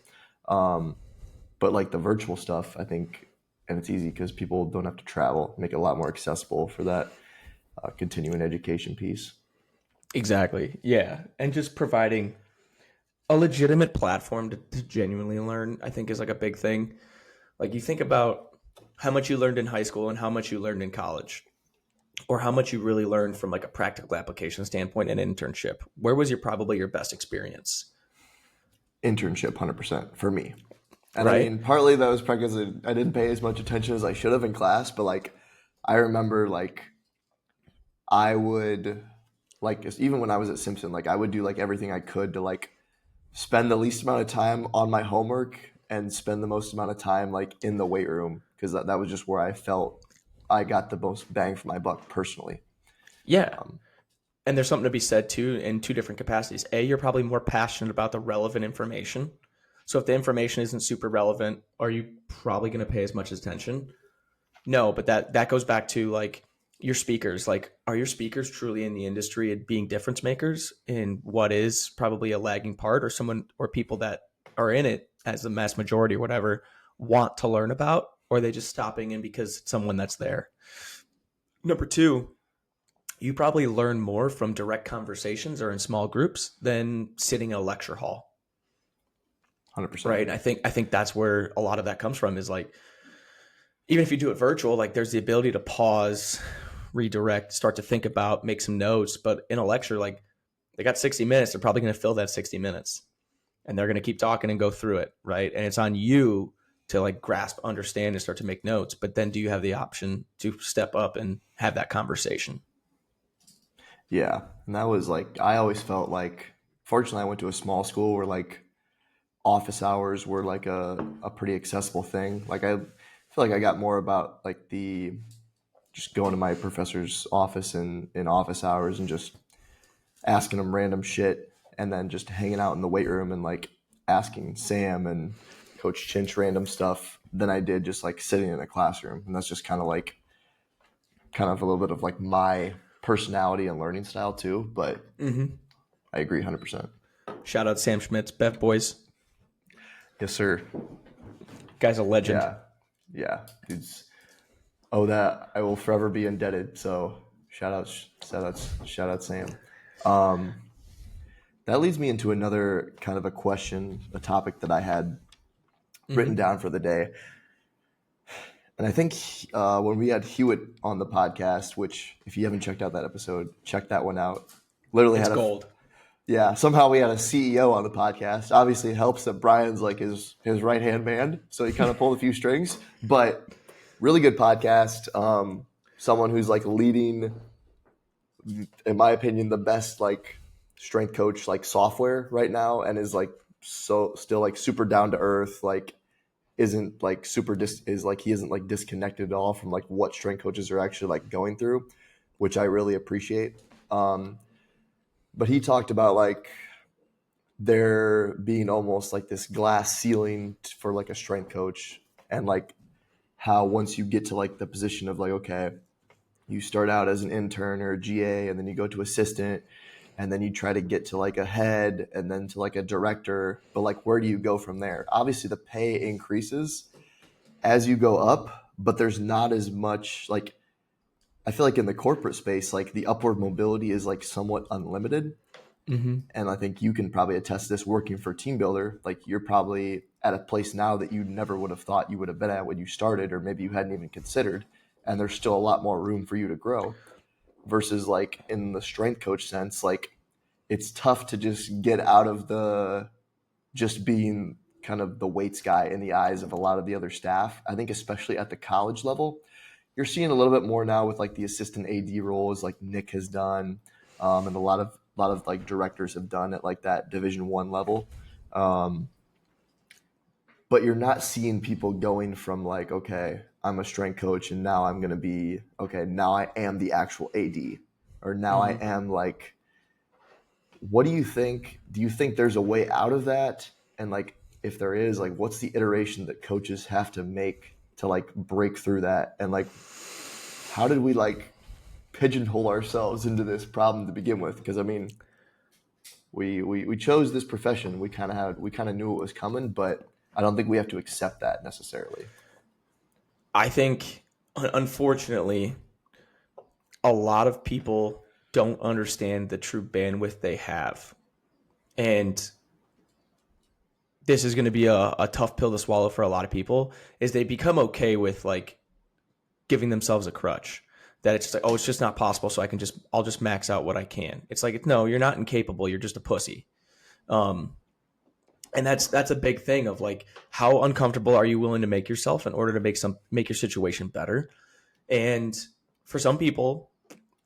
But like the virtual stuff, I think, and it's easy because people don't have to travel, make it a lot more accessible for that continuing education piece. Exactly. Yeah. And just providing a legitimate platform to genuinely learn, I think, is like a big thing. Like, you think about how much you learned in high school and how much you learned in college, or how much you really learned from like a practical application standpoint and internship. Where was probably your best experience? Internship, 100% for me. And Right. I mean, partly that was because I didn't pay as much attention as I should have in class, but like I remember like I would, like, even when I was at Simpson, like I would do like everything I could to like spend the least amount of time on my homework and spend the most amount of time like in the weight room, because that was just where I felt I got the most bang for my buck personally. Yeah. And there's something to be said too in 2 different capacities. A, you're probably more passionate about the relevant information. So if the information isn't super relevant, are you probably going to pay as much attention? No, but that goes back to like your speakers. Like, are your speakers truly in the industry and being difference makers in what is probably a lagging part, or someone or people that are in it as the mass majority or whatever want to learn about, or are they just stopping in because it's someone that's there? Number 2, you probably learn more from direct conversations or in small groups than sitting in a lecture hall. 100%. Right. I think that's where a lot of that comes from, is like, even if you do it virtual, like there's the ability to pause, redirect, start to think about, make some notes. But in a lecture, like They got 60 minutes. They're probably going to fill that 60 minutes and they're going to keep talking and go through it. Right. And it's on you to like grasp, understand, and start to make notes. But then do you have the option to step up and have that conversation? Yeah. And that was like, I always felt like, fortunately, I went to a small school where like office hours were like a pretty accessible thing. Like, I feel like I got more about like just going to my professor's office in office hours and just asking him random shit, and then just hanging out in the weight room and like asking Sam and Coach Chinch random stuff than I did just like sitting in a classroom. And that's just kind of a little bit of like my personality and learning style too. But I agree 100%. Shout out Sam Schmitz, Bev Boys. Yes, sir. Guy's a legend. Yeah. Dude's, that I will forever be indebted. So shout out Sam. That leads me into another kind of a question, a topic that I had written down for the day. And I think when we had Hewitt on the podcast, which if you haven't checked out that episode, check that one out. Literally It's had gold. Yeah, somehow we had a CEO on the podcast. Obviously, it helps that Brian's like his right hand man, so he kind of pulled a few strings. But really good podcast. Someone who's like leading, in my opinion, the best like strength coach like software right now, and is like still like super down to earth. Like isn't like he isn't like disconnected at all from like what strength coaches are actually like going through, which I really appreciate. But he talked about like there being almost like this glass ceiling for like a strength coach, and like how once you get to like the position of like, okay, you start out as an intern or a GA, and then you go to assistant, and then you try to get to like a head and then to like a director. But like, where do you go from there? Obviously the pay increases as you go up, but there's not as much like, I feel like in the corporate space, like the upward mobility is like somewhat unlimited. And I think you can probably attest to this working for TeamBuildr. Like you're probably at a place now that you never would have thought you would have been at when you started, or maybe you hadn't even considered. And there's still a lot more room for you to grow versus like in the strength coach sense, like it's tough to just get out of the just being kind of the weights guy in the eyes of a lot of the other staff. I think especially at the college level, you're seeing a little bit more now with like the assistant AD roles like Nick has done, and a lot of like directors have done at like that Division I level. But you're not seeing people going from like, okay, I'm a strength coach and now I'm going to be, okay, now I am the actual AD, or now I am like, what do you think? Do you think there's a way out of that? And like, if there is, like, what's the iteration that coaches have to make to like break through that? And like, how did we like pigeonhole ourselves into this problem to begin with? Because I mean, we chose this profession. We kind of knew it was coming, but I don't think we have to accept that necessarily. I think, unfortunately, a lot of people don't understand the true bandwidth they have. And this is going to be a tough pill to swallow for a lot of people, is they become okay with like giving themselves a crutch. That it's just like, oh, it's just not possible, so I'll just max out what I can. It's like, no, you're not incapable. You're just a pussy. And that's a big thing of like, how uncomfortable are you willing to make yourself in order to make your situation better? And for some people,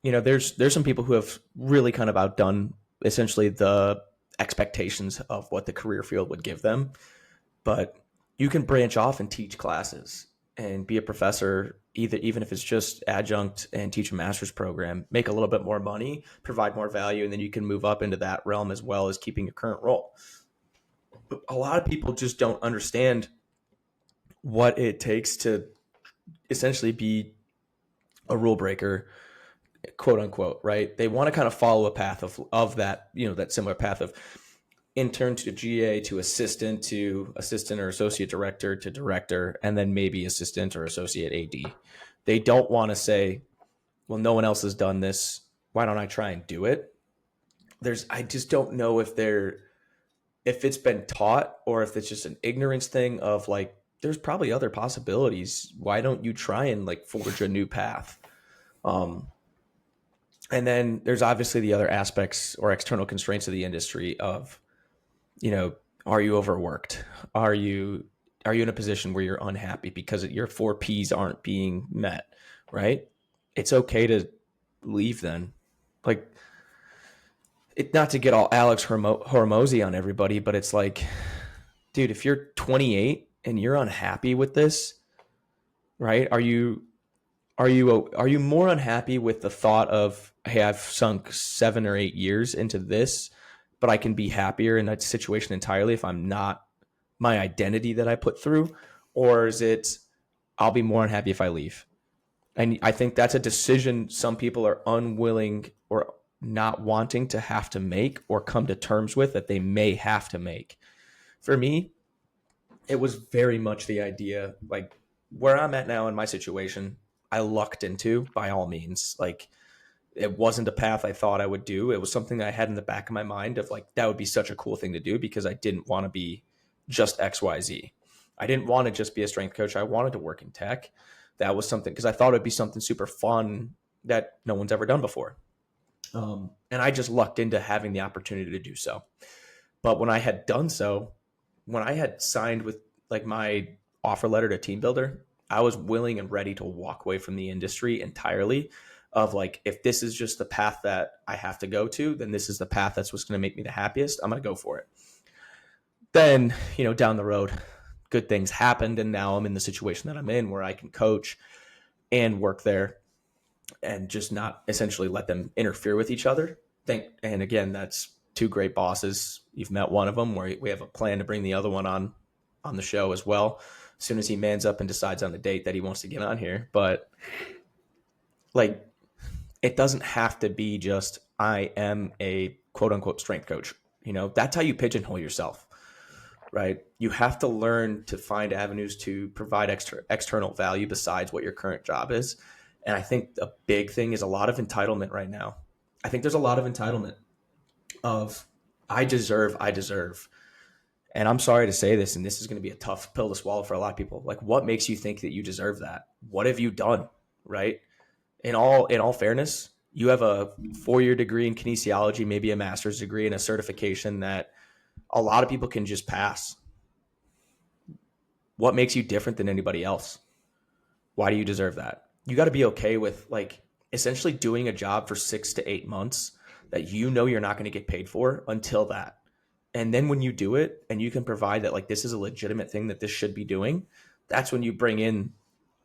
there's some people who have really kind of outdone essentially the expectations of what the career field would give them. But you can branch off and teach classes and be a professor, even if it's just adjunct, and teach a master's program, make a little bit more money, provide more value, and then you can move up into that realm as well as keeping your current role. But a lot of people just don't understand what it takes to essentially be a rule breaker, quote unquote, right? They want to kind of follow a path of that, that similar path of intern to GA to assistant or associate director to director, and then maybe assistant or associate AD. They don't want to say, well, no one else has done this, why don't I try and do it? I just don't know if it's been taught, or if it's just an ignorance thing of like, there's probably other possibilities. Why don't you try and like forge a new path? And And then there's obviously the other aspects or external constraints of the industry of, you know, are you overworked? Are you in a position where you're unhappy because your four P's aren't being met, right? It's okay to leave then. Like, it, not to get all Alex Hormozy on everybody, but it's like, dude, if you're 28 and you're unhappy with this, right? Are you more unhappy with the thought of, hey, I've sunk 7 or 8 years into this, but I can be happier in that situation entirely if I'm not my identity that I put through? Or is it, I'll be more unhappy if I leave? And I think that's a decision some people are unwilling or not wanting to have to make or come to terms with that they may have to make. For me, it was very much the idea, like where I'm at now in my situation, I lucked into by all means. Like, it wasn't a path I thought I would do. It was something that I had in the back of my mind of like, that would be such a cool thing to do because I didn't want to be just XYZ. I didn't want to just be a strength coach. I wanted to work in tech. That was something because I thought it'd be something super fun that no one's ever done before. And I just lucked into having the opportunity to do so. But when I had done so, when I had signed with like my offer letter to Team Builder, I was willing and ready to walk away from the industry entirely. Of like, if this is just the path that I have to go to, then this is the path that's what's going to make me the happiest. I'm going to go for it. Then, down the road, good things happened. And now I'm in the situation that I'm in where I can coach and work there and just not essentially let them interfere with each other. And again, that's two great bosses. You've met one of them, where we have a plan to bring the other one on the show as well, as soon as he mans up and decides on the date that he wants to get on here. But like, it doesn't have to be just, I am a quote unquote strength coach. That's how you pigeonhole yourself, right? You have to learn to find avenues to provide external value besides what your current job is. And I think a big thing is a lot of entitlement right now. I think there's a lot of entitlement of, I deserve. And I'm sorry to say this, and this is going to be a tough pill to swallow for a lot of people. Like, what makes you think that you deserve that? What have you done, right? In all fairness, you have a 4-year degree in kinesiology, maybe a master's degree and a certification that a lot of people can just pass. What makes you different than anybody else? Why do you deserve that? You got to be okay with like essentially doing a job for 6 to 8 months that you're not going to get paid for until that. And then when you do it and you can provide that, like, this is a legitimate thing that this should be doing, that's when you bring in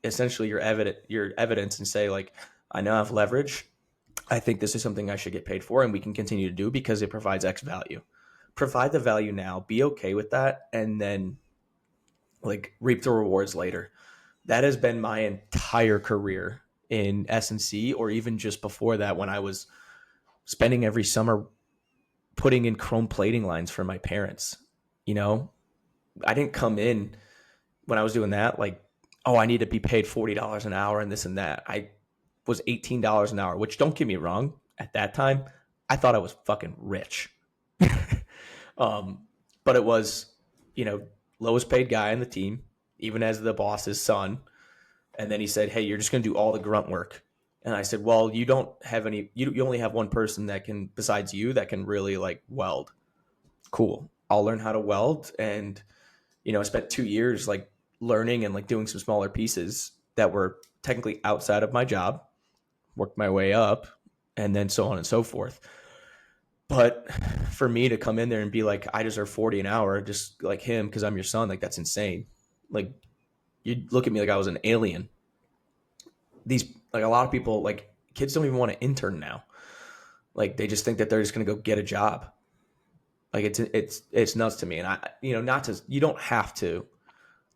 essentially your evidence and say, like, I now have leverage. I think this is something I should get paid for and we can continue to do because it provides X value. Provide the value now, be okay with that, and then like reap the rewards later. That has been my entire career in S&C, or even just before that when I was spending every summer putting in chrome plating lines for my parents. I didn't come in when I was doing that like, oh, I need to be paid $40 an hour and this and that. I was $18 an hour, which, don't get me wrong, at that time, I thought I was fucking rich. But it was, lowest paid guy on the team, even as the boss's son. And then he said, hey, you're just going to do all the grunt work. And I said, well, you don't have any, you only have one person that can, besides you, that can really like weld. Cool. I'll learn how to weld. And, I spent 2 years like learning and like doing some smaller pieces that were technically outside of my job, worked my way up, and then so on and so forth. But for me to come in there and be like, I deserve 40 an hour, just like him, because I'm your son, like, that's insane. Like, you look at me like I was an alien. Like, a lot of people, like, kids don't even want to intern now. Like, they just think that they're just going to go get a job. Like, it's nuts to me. And you don't have to,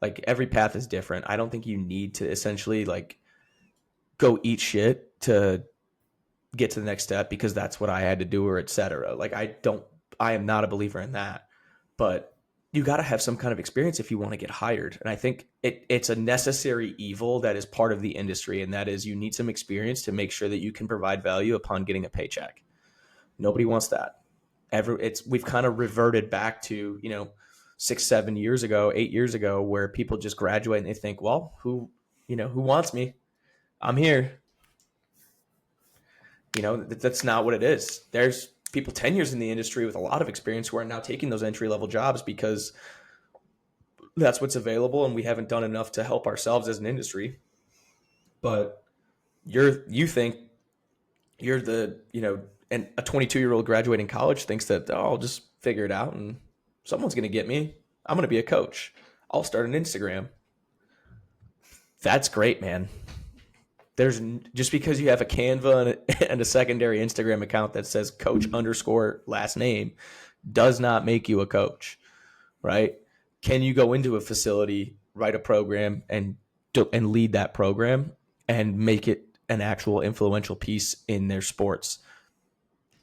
like, every path is different. I don't think you need to essentially like go eat shit to get to the next step because that's what I had to do, or et cetera. Like, I am not a believer in that, but you got to have some kind of experience if you want to get hired. And I think it's a necessary evil that is part of the industry. And that is, you need some experience to make sure that you can provide value upon getting a paycheck. Nobody wants that. We've kind of reverted back to, 6, 7 years ago, 8 years ago, where people just graduate and they think, well, who wants me? I'm here. That's not what it is. There's people 10 years in the industry with a lot of experience who are now taking those entry level jobs because that's what's available, and we haven't done enough to help ourselves as an industry. But you think you're and a 22-year-old graduating college thinks that, oh, I'll just figure it out and someone's going to get me. I'm going to be a coach. I'll start an Instagram. That's great, man. There's just because you have a Canva and a secondary Instagram account that says coach underscore last name does not make you a coach, right? Can you go into a facility, write a program, and lead that program and make it an actual influential piece in their sports?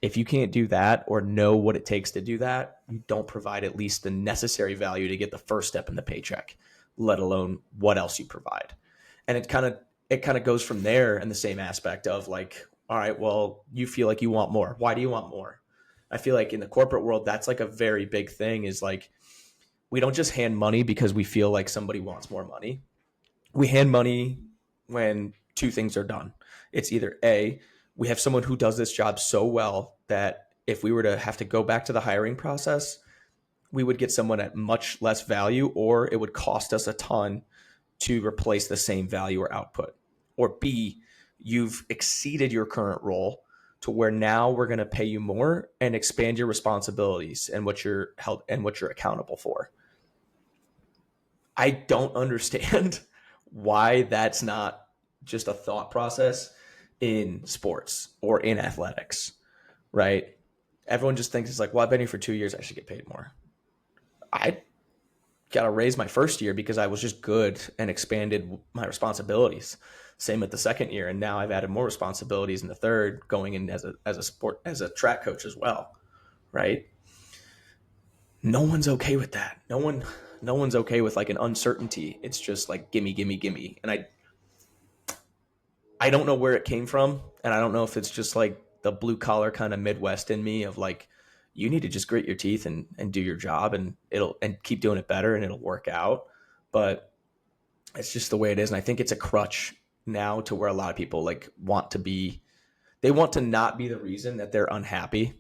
If you can't do that or know what it takes to do that, you don't provide at least the necessary value to get the first step in the paycheck, let alone what else you provide. And it kind of goes from there in the same aspect of like, all right, well, you feel like you want more. Why do you want more? I feel like in the corporate world, that's like a very big thing, is like, we don't just hand money because we feel like somebody wants more money. We hand money when two things are done. It's either A, we have someone who does this job so well that if we were to have to go back to the hiring process, we would get someone at much less value, or it would cost us a ton to replace the same value or output. Or B, you've exceeded your current role to where now we're going to pay you more and expand your responsibilities and what you're held and what you're accountable for. I don't understand why that's not just a thought process in sports or in athletics, right? Everyone just thinks it's like, well, I've been here for 2 years, I should get paid more. I got a raise my first year because I was just good and expanded my responsibilities. Same with the second year, and now I've added more responsibilities in the third, going in as a track coach as well, right? No one's okay with that. No one's okay with like an uncertainty. It's just like gimme, gimme, gimme. And I don't know where it came from, and I don't know if it's just like the blue collar kind of Midwest in me of like, you need to just grit your teeth and do your job, and keep doing it better, and it'll work out. But it's just the way it is. And I think it's a crutch now to where a lot of people like they want to not be the reason that they're unhappy,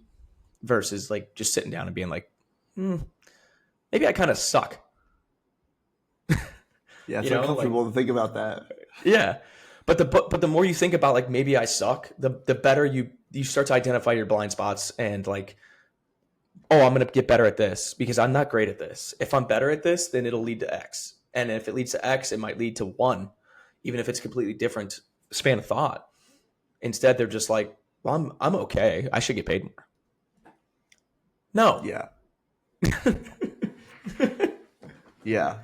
versus like just sitting down and being like, maybe I kind of suck. Yeah, it's uncomfortable to think about that. Yeah. But the more you think about like, maybe I suck, the better you start to identify your blind spots and like, oh, I'm going to get better at this because I'm not great at this. If I'm better at this, then it'll lead to X. And if it leads to X, it might lead to 1, even if it's completely different span of thought. Instead, they're just like, well, I'm okay. I should get paid more. No. Yeah. Yeah,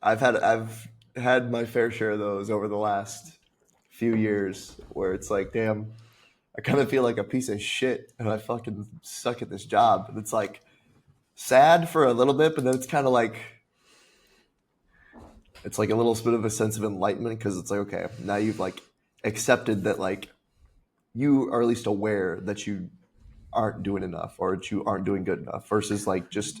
I've had my fair share of those over the last few years where it's like, damn, I kind of feel like a piece of shit and I fucking suck at this job. And it's like sad for a little bit, but then it's kind of like, it's like a little bit of a sense of enlightenment, because it's like, okay, now you've like accepted that like you are at least aware that you aren't doing enough or that you aren't doing good enough, versus like just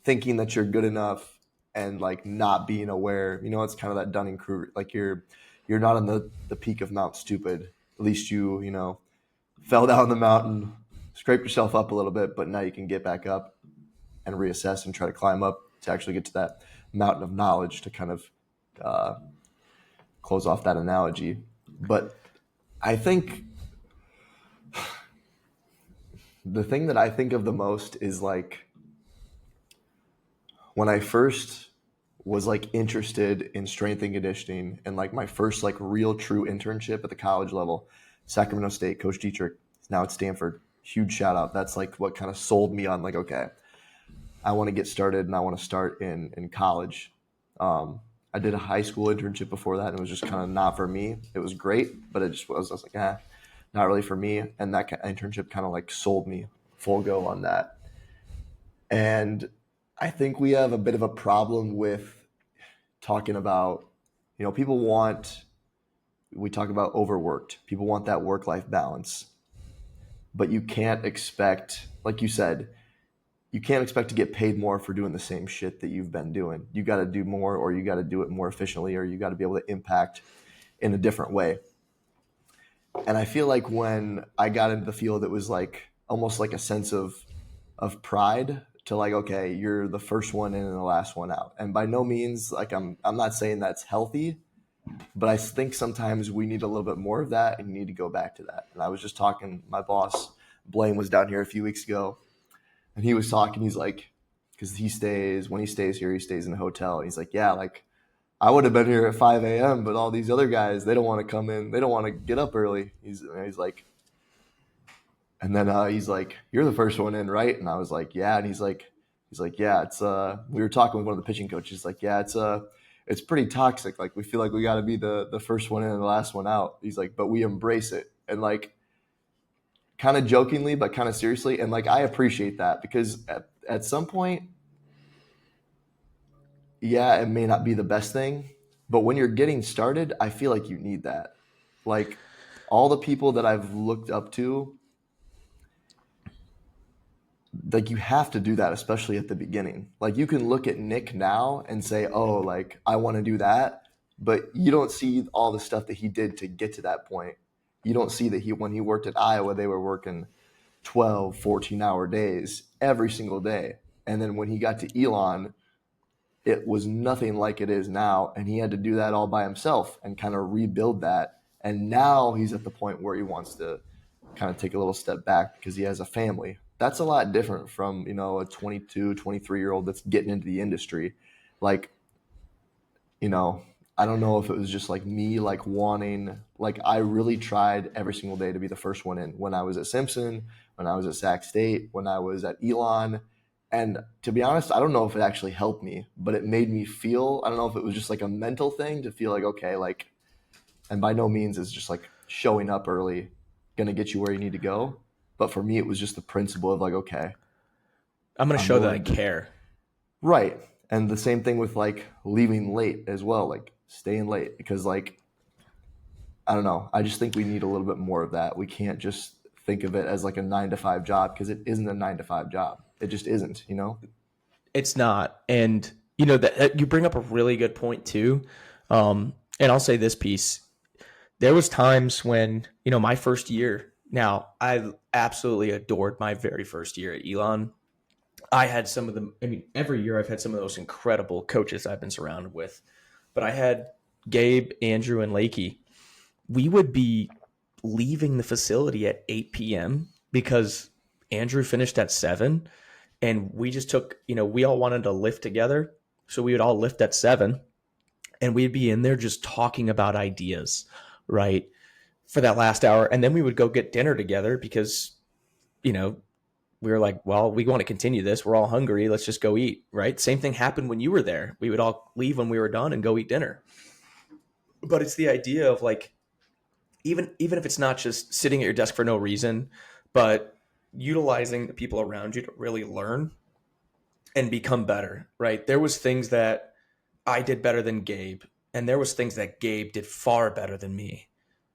thinking that you're good enough and like not being aware. It's kind of that Dunning-Kruger, like you're not on the peak of Mount Stupid. At least you fell down the mountain, scraped yourself up a little bit, but now you can get back up and reassess and try to climb up to actually get to that mountain of knowledge, to kind of close off that analogy. But I think the thing that I think of the most is like, when I first was like interested in strength and conditioning, and like my first like real true internship at the college level, Sacramento State, Coach Dietrich, now at Stanford, huge shout out. That's like what kind of sold me on like, okay, I want to get started and I want to start in college. I did a high school internship before that, and it was just kind of not for me. It was great, but it just was, I was like, not really for me. And that internship kind of like sold me full go on that. And I think we have a bit of a problem with talking about, we talk about overworked. People want that work-life balance, but you can't expect, like you said, you can't expect to get paid more for doing the same shit that you've been doing. You got to do more, or you got to do it more efficiently, or you got to be able to impact in a different way. And I feel like when I got into the field, it was like almost like a sense of pride to like, okay, you're the first one in and the last one out. And by no means, like I'm not saying that's healthy, but I think sometimes we need a little bit more of that and you need to go back to that. And I was just talking, my boss, Blaine, was down here a few weeks ago and he was talking, he's like, because when he stays here, he stays in a hotel. He's like, yeah, like I would have been here at 5 a.m., but all these other guys, they don't want to come in. They don't want to get up early. He's like, and then he's like, you're the first one in, right? And I was like, yeah. And he's like, yeah, it's, we were talking with one of the pitching coaches. Like, yeah, it's pretty toxic. Like we feel like we got to be the first one in and the last one out. He's like, but we embrace it. And like, kind of jokingly, but kind of seriously. And like, I appreciate that because at some point, yeah, it may not be the best thing, but when you're getting started, I feel like you need that. Like all the people that I've looked up to, like you have to do that, especially at the beginning. Like you can look at Nick now and say, "Oh, like I want to do that," but you don't see all the stuff that he did to get to that point. You don't see that when he worked at Iowa, they were working 12, 14-hour days every single day. And then when he got to Elon, it was nothing like it is now. And he had to do that all by himself and kind of rebuild that. And now he's at the point where he wants to kind of take a little step back because he has a family. That's a lot different from, a 22, 23-year-old that's getting into the industry. Like, you know, I don't know if it was just like me, like wanting, like I really tried every single day to be the first one in when I was at Simpson, when I was at Sac State, when I was at Elon. And to be honest, I don't know if it actually helped me, but it made me feel, I don't know if it was just like a mental thing to feel like, okay, like, and by no means is just like showing up early going to get you where you need to go. But for me, it was just the principle of like, okay, I'm going to I'm show that I willing to, care. right. And the same thing with like leaving late as well, like staying late because like, I don't know. I just think we need a little bit more of that. We can't just think of it as like a 9 to 5 job because it isn't a 9 to 5 job. It just isn't. It's not. And, that you bring up a really good point too. And I'll say this piece. There was times when, my first year, now I absolutely adored my very first year at Elon. I had some of them. I mean, every year I've had some of those incredible coaches I've been surrounded with. But I had Gabe, Andrew, and Lakey. We would be leaving the facility at 8 p.m. because Andrew finished at 7. And we just took, we all wanted to lift together. So we would all lift at 7 and we'd be in there just talking about ideas, right? For that last hour. And then we would go get dinner together because, we were like, well, we want to continue this. We're all hungry. Let's just go eat, right? Same thing happened when you were there. We would all leave when we were done and go eat dinner. But it's the idea of like, even if it's not just sitting at your desk for no reason, but utilizing the people around you to really learn and become better, right? There was things that I did better than Gabe, and there was things that Gabe did far better than me.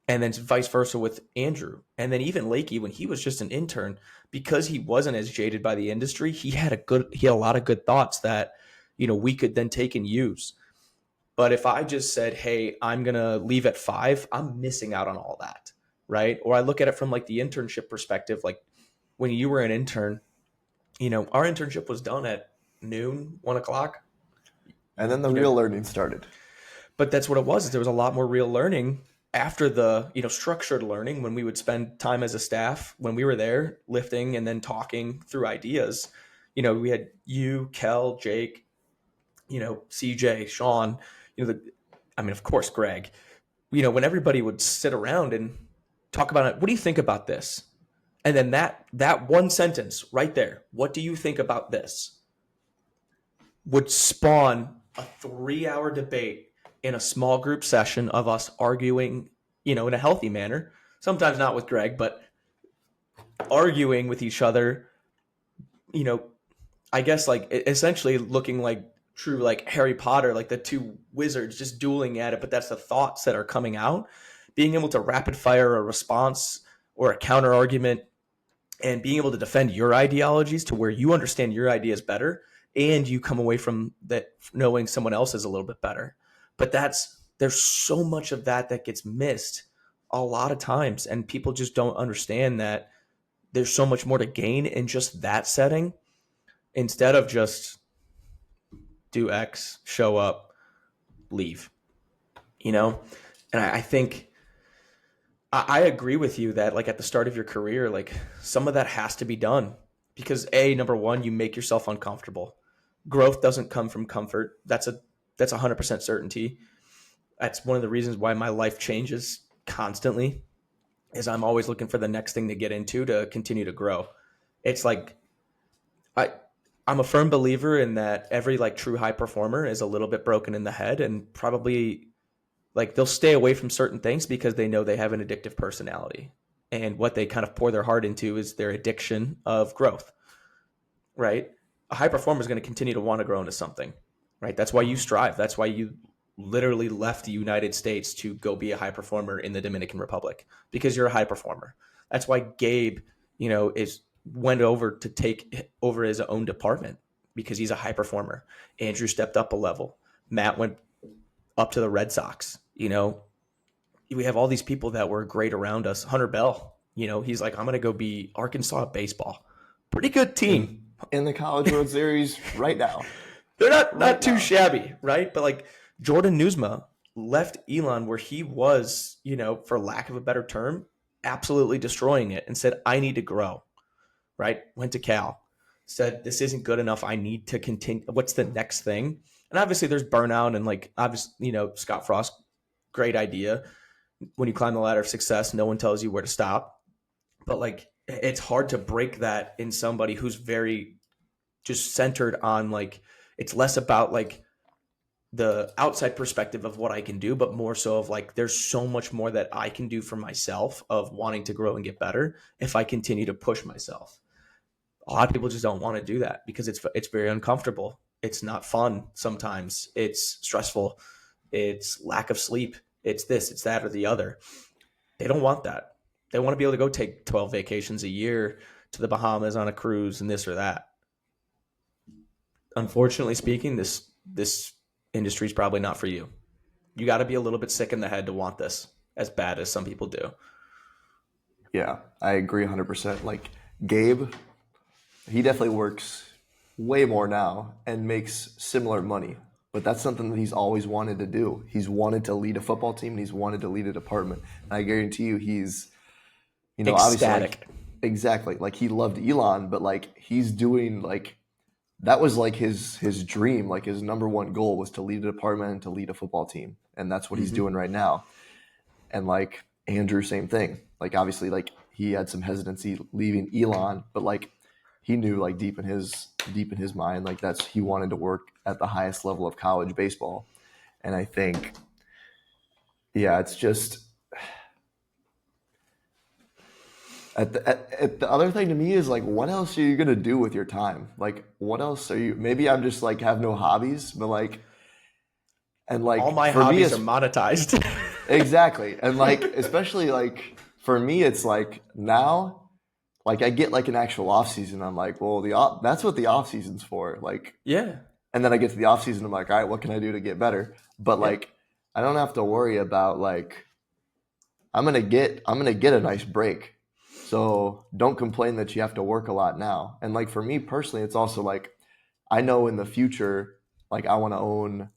And then vice versa with Andrew. And then even Lakey, when he was just an intern, because he wasn't as jaded by the industry, he had a lot of good thoughts that, we could then take and use. But if I just said, hey, I'm going to leave at 5, I'm missing out on all that, right? Or I look at it from like the internship perspective, like when you were an intern, our internship was done at noon, 1 o'clock. And then the real learning started. But that's what it was. There was a lot more real learning after the, structured learning when we would spend time as a staff when we were there lifting and then talking through ideas. We had you, Kel, Jake, CJ, Sean, of course, Greg, when everybody would sit around and talk about it, what do you think about this? And then that one sentence right there, what do you think about this? Would spawn a 3-hour debate in a small group session of us arguing, in a healthy manner, sometimes not with Greg, but arguing with each other, I guess like essentially looking like true, like Harry Potter, like the two wizards just dueling at it. But that's the thoughts that are coming out, being able to rapid fire a response or a counter argument and being able to defend your ideologies to where you understand your ideas better and you come away from that knowing someone else is a little bit better. But there's so much of that gets missed a lot of times, and people just don't understand that there's so much more to gain in just that setting instead of just do X, show up, leave, you know? And I think I agree with you that like at the start of your career, like some of that has to be done because number one, you make yourself uncomfortable. Growth doesn't come from comfort. That's 100% certainty. That's one of the reasons why my life changes constantly is I'm always looking for the next thing to get into to continue to grow. It's like I I'm a firm believer in that every like true high performer is a little bit broken in the head and probably like they'll stay away from certain things because they know they have an addictive personality. And what they kind of pour their heart into is their addiction of growth, right? A high performer is going to continue to want to grow into something, right? That's why you strive. That's why you literally left the United States to go be a high performer in the Dominican Republic because you're a high performer. That's why Gabe, is went over to take over his own department because he's a high performer. Andrew stepped up a level. Matt went up to the Red Sox. We have all these people that were great around us. Hunter Bell, he's like, I'm going to go be Arkansas baseball. Pretty good team. In the College World Series right now. They're not too shabby, right? But like Jordan Newsma left Elon where he was, for lack of a better term, absolutely destroying it and said, I need to grow, right? Went to Cal, said, this isn't good enough. I need to continue. What's the next thing? And obviously there's burnout and like, obviously, Scott Frost, great idea. When you climb the ladder of success, no one tells you where to stop. But like, it's hard to break that in somebody who's very just centered on like, it's less about like the outside perspective of what I can do, but more so of like, there's so much more that I can do for myself of wanting to grow and get better if I continue to push myself. A lot of people just don't want to do that because it's very uncomfortable. It's not fun. Sometimes it's stressful. It's lack of sleep. It's this, it's that, or the other. They don't want that. They want to be able to go take 12 vacations a year to the Bahamas on a cruise and this or that. Unfortunately speaking, this industry is probably not for you. You got to be a little bit sick in the head to want this as bad as some people do. Yeah, I agree 100%. Like Gabe, he definitely works way more now and makes similar money. But that's something that he's always wanted to do. He's wanted to lead a football team and he's wanted to lead a department. And I guarantee you he's, obviously ecstatic. Exactly. Like he loved Elon, but like he's doing like that was like his dream, like his number one goal was to lead a department and to lead a football team. And that's what he's doing right now. And like Andrew, same thing. Like obviously like he had some hesitancy leaving Elon, but like he knew like deep in his mind, like he wanted to work at the highest level of college baseball. And I think, yeah, it's just at the other thing to me is like, what else are you going to do with your time? Like, what else maybe I'm just like have no hobbies, but like, and like all my hobbies are monetized. Exactly. And like, especially like for me, it's like now, like I get like an actual off season. I'm like, well, that's what the off season's for. Like, yeah. And then I get to the off season. I'm like, all right, what can I do to get better? But like, I don't have to worry about like, I'm gonna get a nice break. So don't complain that you have to work a lot now. And like for me personally, it's also like, I know in the future, like I want to own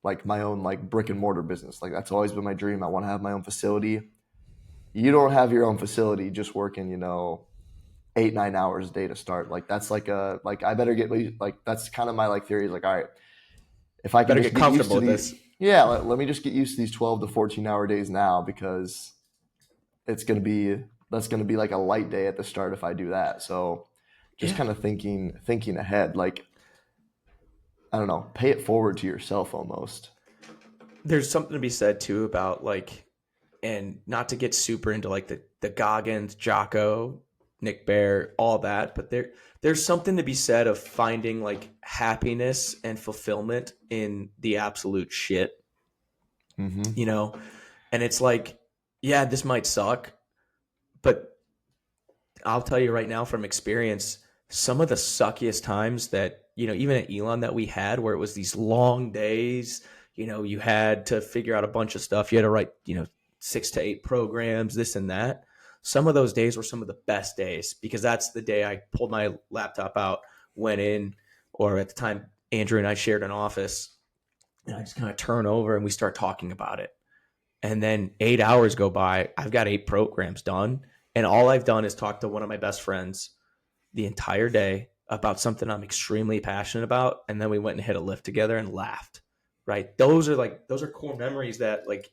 like my own like brick and mortar business. Like that's always been my dream. I want to have my own facility. You don't have your own facility just working, 8-9 hours a day to start. Like that's like I better get like that's kind of my like theory is like, all right, if I can better just get comfortable with these, this. Yeah, let me just get used to these 12 to 14 hour days now because that's gonna be like a light day at the start if I do that. So just kind of thinking ahead, like I don't know, pay it forward to yourself almost. There's something to be said too about like, and not to get super into like the Goggins, Jocko, Nick Bear, all that, but there's something to be said of finding like happiness and fulfillment in the absolute shit, Mm-hmm. and it's like, yeah, this might suck, but I'll tell you right now from experience, some of the suckiest times that, even at Elon that we had where it was these long days, you had to figure out a bunch of stuff. You had to write, 6 to 8 programs, this and that. Some of those days were some of the best days because that's the day I pulled my laptop out, went in, or at the time, Andrew and I shared an office, and I just kind of turn over and we start talking about it. And then 8 hours go by. I've got 8 programs done. And all I've done is talk to one of my best friends the entire day about something I'm extremely passionate about. And then we went and hit a lift together and laughed. Right. Those are core memories that, like,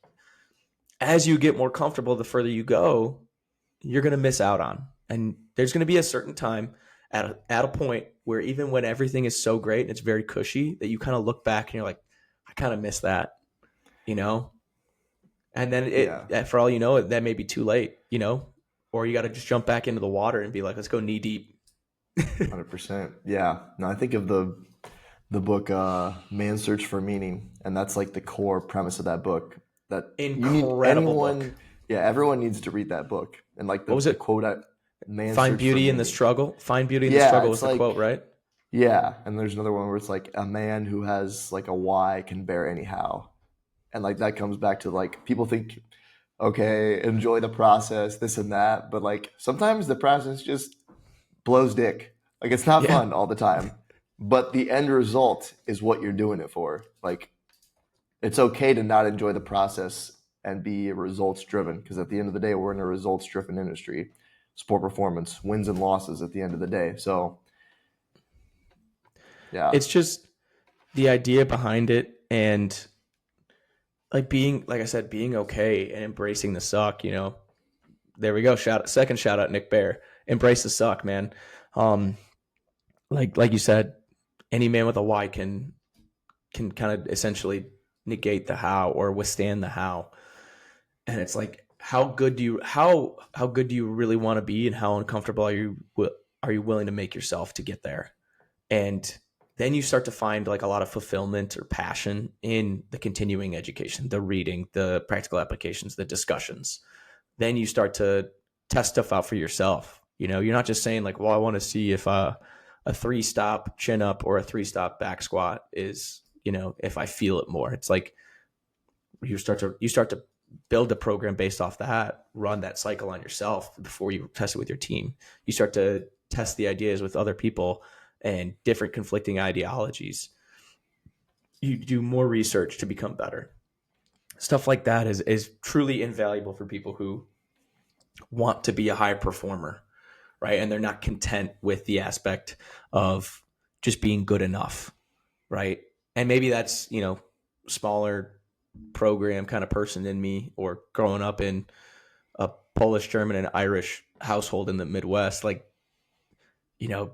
as you get more comfortable, the further you go, you're going to miss out on. And there's going to be a certain time at a point where even when everything is so great and it's very cushy, that you kind of look back and you're like, I kind of miss that, you know? And then for all you know, that may be too late, you know, or you got to just jump back into the water and be like, let's go knee deep. 100%. Yeah. No, I think of the book Man's Search for Meaning, and that's like the core premise of that book. That incredible book. Yeah, everyone needs to read that book. And like what was it? Quote, Man's Find Search beauty for in the Meaning. struggle. Find beauty in the struggle was the like, quote, right? Yeah, and there's another one where it's like a man who has like a why can bear anyhow. And like that comes back to like people think, okay, enjoy the process, this and that, but like sometimes the process just blows dick. Like it's not fun all the time, but the end result is what you're doing it for. Like it's okay to not enjoy the process and be results driven, because at the end of the day, we're in a results driven industry. Sport performance, wins and losses at the end of the day. So yeah, it's just the idea behind it, and like like I said, being okay and embracing the suck, you know. There we go. Second shout out, Nick Bear. Embrace the suck, man. Like you said, any man with a why can kind of essentially negate the how or withstand the how. And it's like, how good do you really want to be, and how uncomfortable are you willing to make yourself to get there? And then you start to find like a lot of fulfillment or passion in the continuing education, the reading, the practical applications, the discussions. Then you start to test stuff out for yourself. You know, you're not just saying like, well, I want to see if a 3-stop chin up or a 3-stop back squat is, you know, if I feel it more. It's like you start to build a program based off that, run that cycle on yourself before you test it with your team. You start to test the ideas with other people and different conflicting ideologies. You do more research to become better. Stuff like that is truly invaluable for people who want to be a high performer, right? And they're not content with the aspect of just being good enough, right? And maybe that's, you know, smaller program kind of person in me, or growing up in a Polish, German, and Irish household in the Midwest. Like, you know,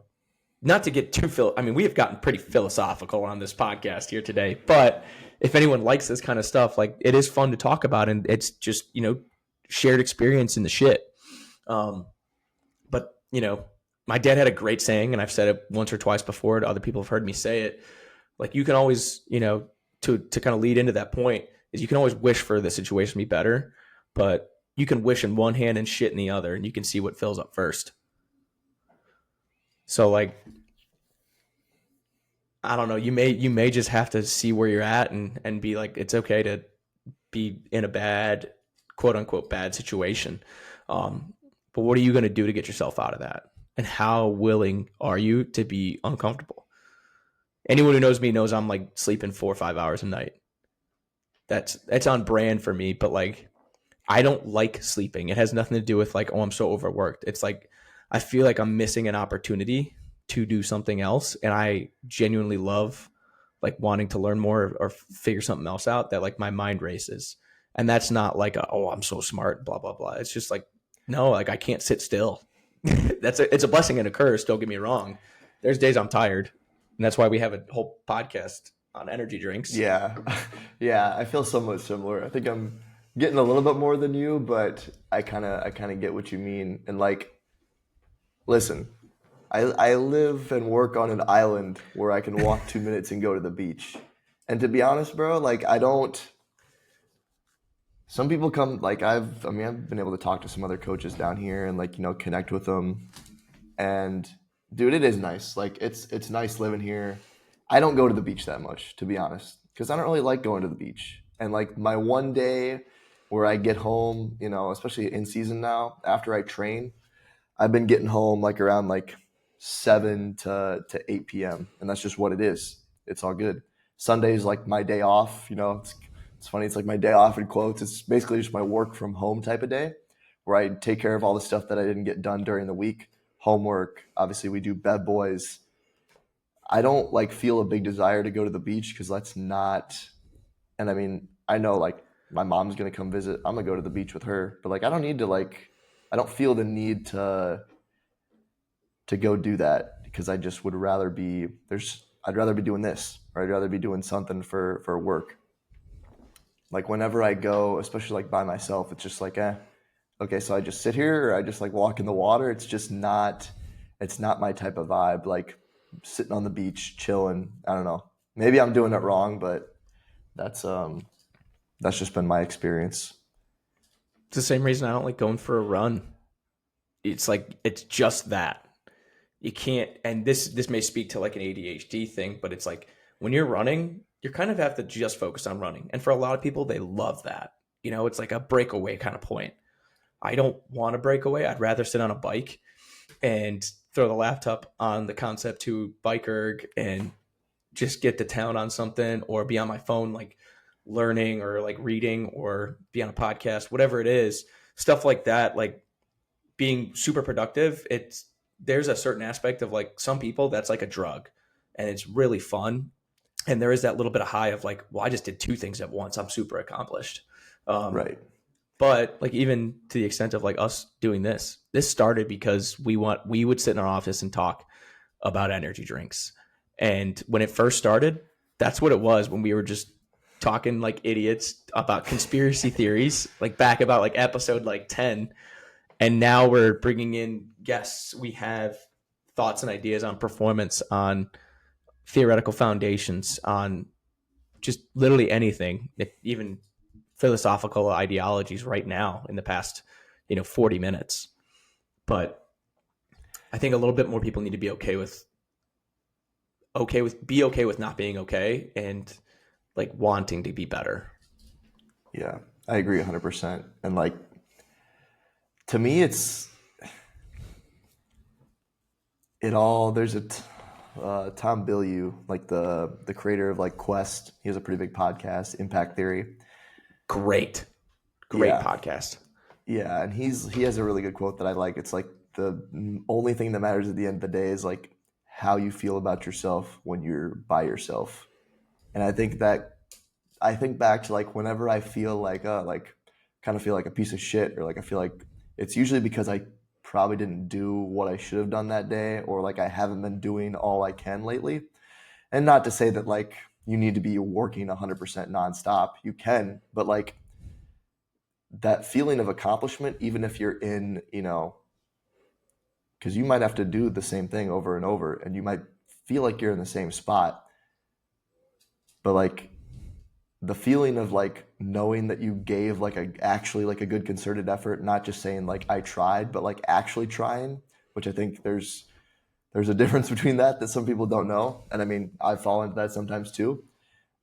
not to get too we have gotten pretty philosophical on this podcast here today, but if anyone likes this kind of stuff, like, it is fun to talk about, and it's just, you know, shared experience in the shit. But, you know, my dad had a great saying, and I've said it once or twice before, other people have heard me say it. Like, you can always, you know, to kind of lead into that point, is you can always wish for the situation to be better, but you can wish in one hand and shit in the other, and you can see what fills up first. So, like, I don't know, you may just have to see where you're at and be like, it's okay to be in a bad, quote unquote, bad situation. But what are you going to do to get yourself out of that? And how willing are you to be uncomfortable? Anyone who knows me knows I'm like sleeping 4 or 5 hours a night. That's on brand for me, but like, I don't like sleeping. It has nothing to do with like, oh, I'm so overworked. It's like, I feel like I'm missing an opportunity to do something else. And I genuinely love like wanting to learn more or figure something else out, that like my mind races. And that's not like, oh, I'm so smart, blah, blah, blah. It's just like, no, like I can't sit still. It's a blessing and a curse. Don't get me wrong. There's days I'm tired. And that's why we have a whole podcast on energy drinks. Yeah. Yeah. I feel somewhat similar. I think I'm getting a little bit more than you, but I kind of get what you mean. And like, listen, I live and work on an island where I can walk 2 minutes and go to the beach. And to be honest, bro, like some people come, like I've been able to talk to some other coaches down here and like, you know, connect with them. And dude, it is nice. Like it's nice living here. I don't go to the beach that much, to be honest, because I don't really like going to the beach. And like my one day where I get home, especially in season now, after I train, I've been getting home like around like 7 to 8 p.m. And that's just what it is. It's all good. Sunday's like my day off. It's funny. It's like my day off in quotes. It's basically just my work from home type of day where I take care of all the stuff that I didn't get done during the week. Homework. Obviously, we do Bev Boys. I don't like feel a big desire to go to the beach because that's not. And I mean, I know like my mom's gonna come visit. I'm gonna go to the beach with her, but like I don't need to like. I don't feel the need to go do that because I just would rather be I'd rather be doing this or I'd rather be doing something for work. Like whenever I go, especially like by myself, it's just like okay, so I just sit here or I just like walk in the water. It's not my type of vibe. Like sitting on the beach, chilling. I don't know. Maybe I'm doing it wrong, but that's just been my experience. It's the same reason I don't like going for a run. It's like it's just that. You can't, and this may speak to like an ADHD thing, but it's like when you're running, you kind of have to just focus on running. And for a lot of people, they love that. It's like a breakaway kind of point. I don't want to break away. I'd rather sit on a bike and throw the laptop on the Concept 2 bike erg and just get to town on something or be on my phone like learning or like reading or be on a podcast, whatever it is, stuff like that, like being super productive. There's a certain aspect of like some people that's like a drug and it's really fun. And there is that little bit of high of like, well, I just did two things at once. I'm super accomplished. Right. But like even to the extent of like us doing this started because we would sit in our office and talk about energy drinks. And when it first started, that's what it was when we were just talking like idiots about conspiracy theories, like back about like episode like 10. And now we're bringing in guests. We have thoughts and ideas on performance, on theoretical foundations, on just literally anything, even philosophical ideologies right now in the past, 40 minutes. But I think a little bit more people need to be okay with not being okay and like wanting to be better. Yeah, I agree 100%. And like, to me, there's Tom Bilyeu, like the creator of like Quest. He has a pretty big podcast, Impact Theory. Great Yeah. podcast. Yeah, and he has a really good quote that I like. It's like the only thing that matters at the end of the day is like how you feel about yourself when you're by yourself. And I think back to like whenever I feel like kind of feel like a piece of shit or like I feel like it's usually because I probably didn't do what I should have done that day or like I haven't been doing all I can lately. And not to say that like you need to be working 100% nonstop. You can, but like that feeling of accomplishment, even if you're in, because you might have to do the same thing over and over and you might feel like you're in the same spot. But like the feeling of like knowing that you gave like actually like a good concerted effort, not just saying like I tried, but like actually trying, which I think there's a difference between that some people don't know. And I mean, I fall into that sometimes too.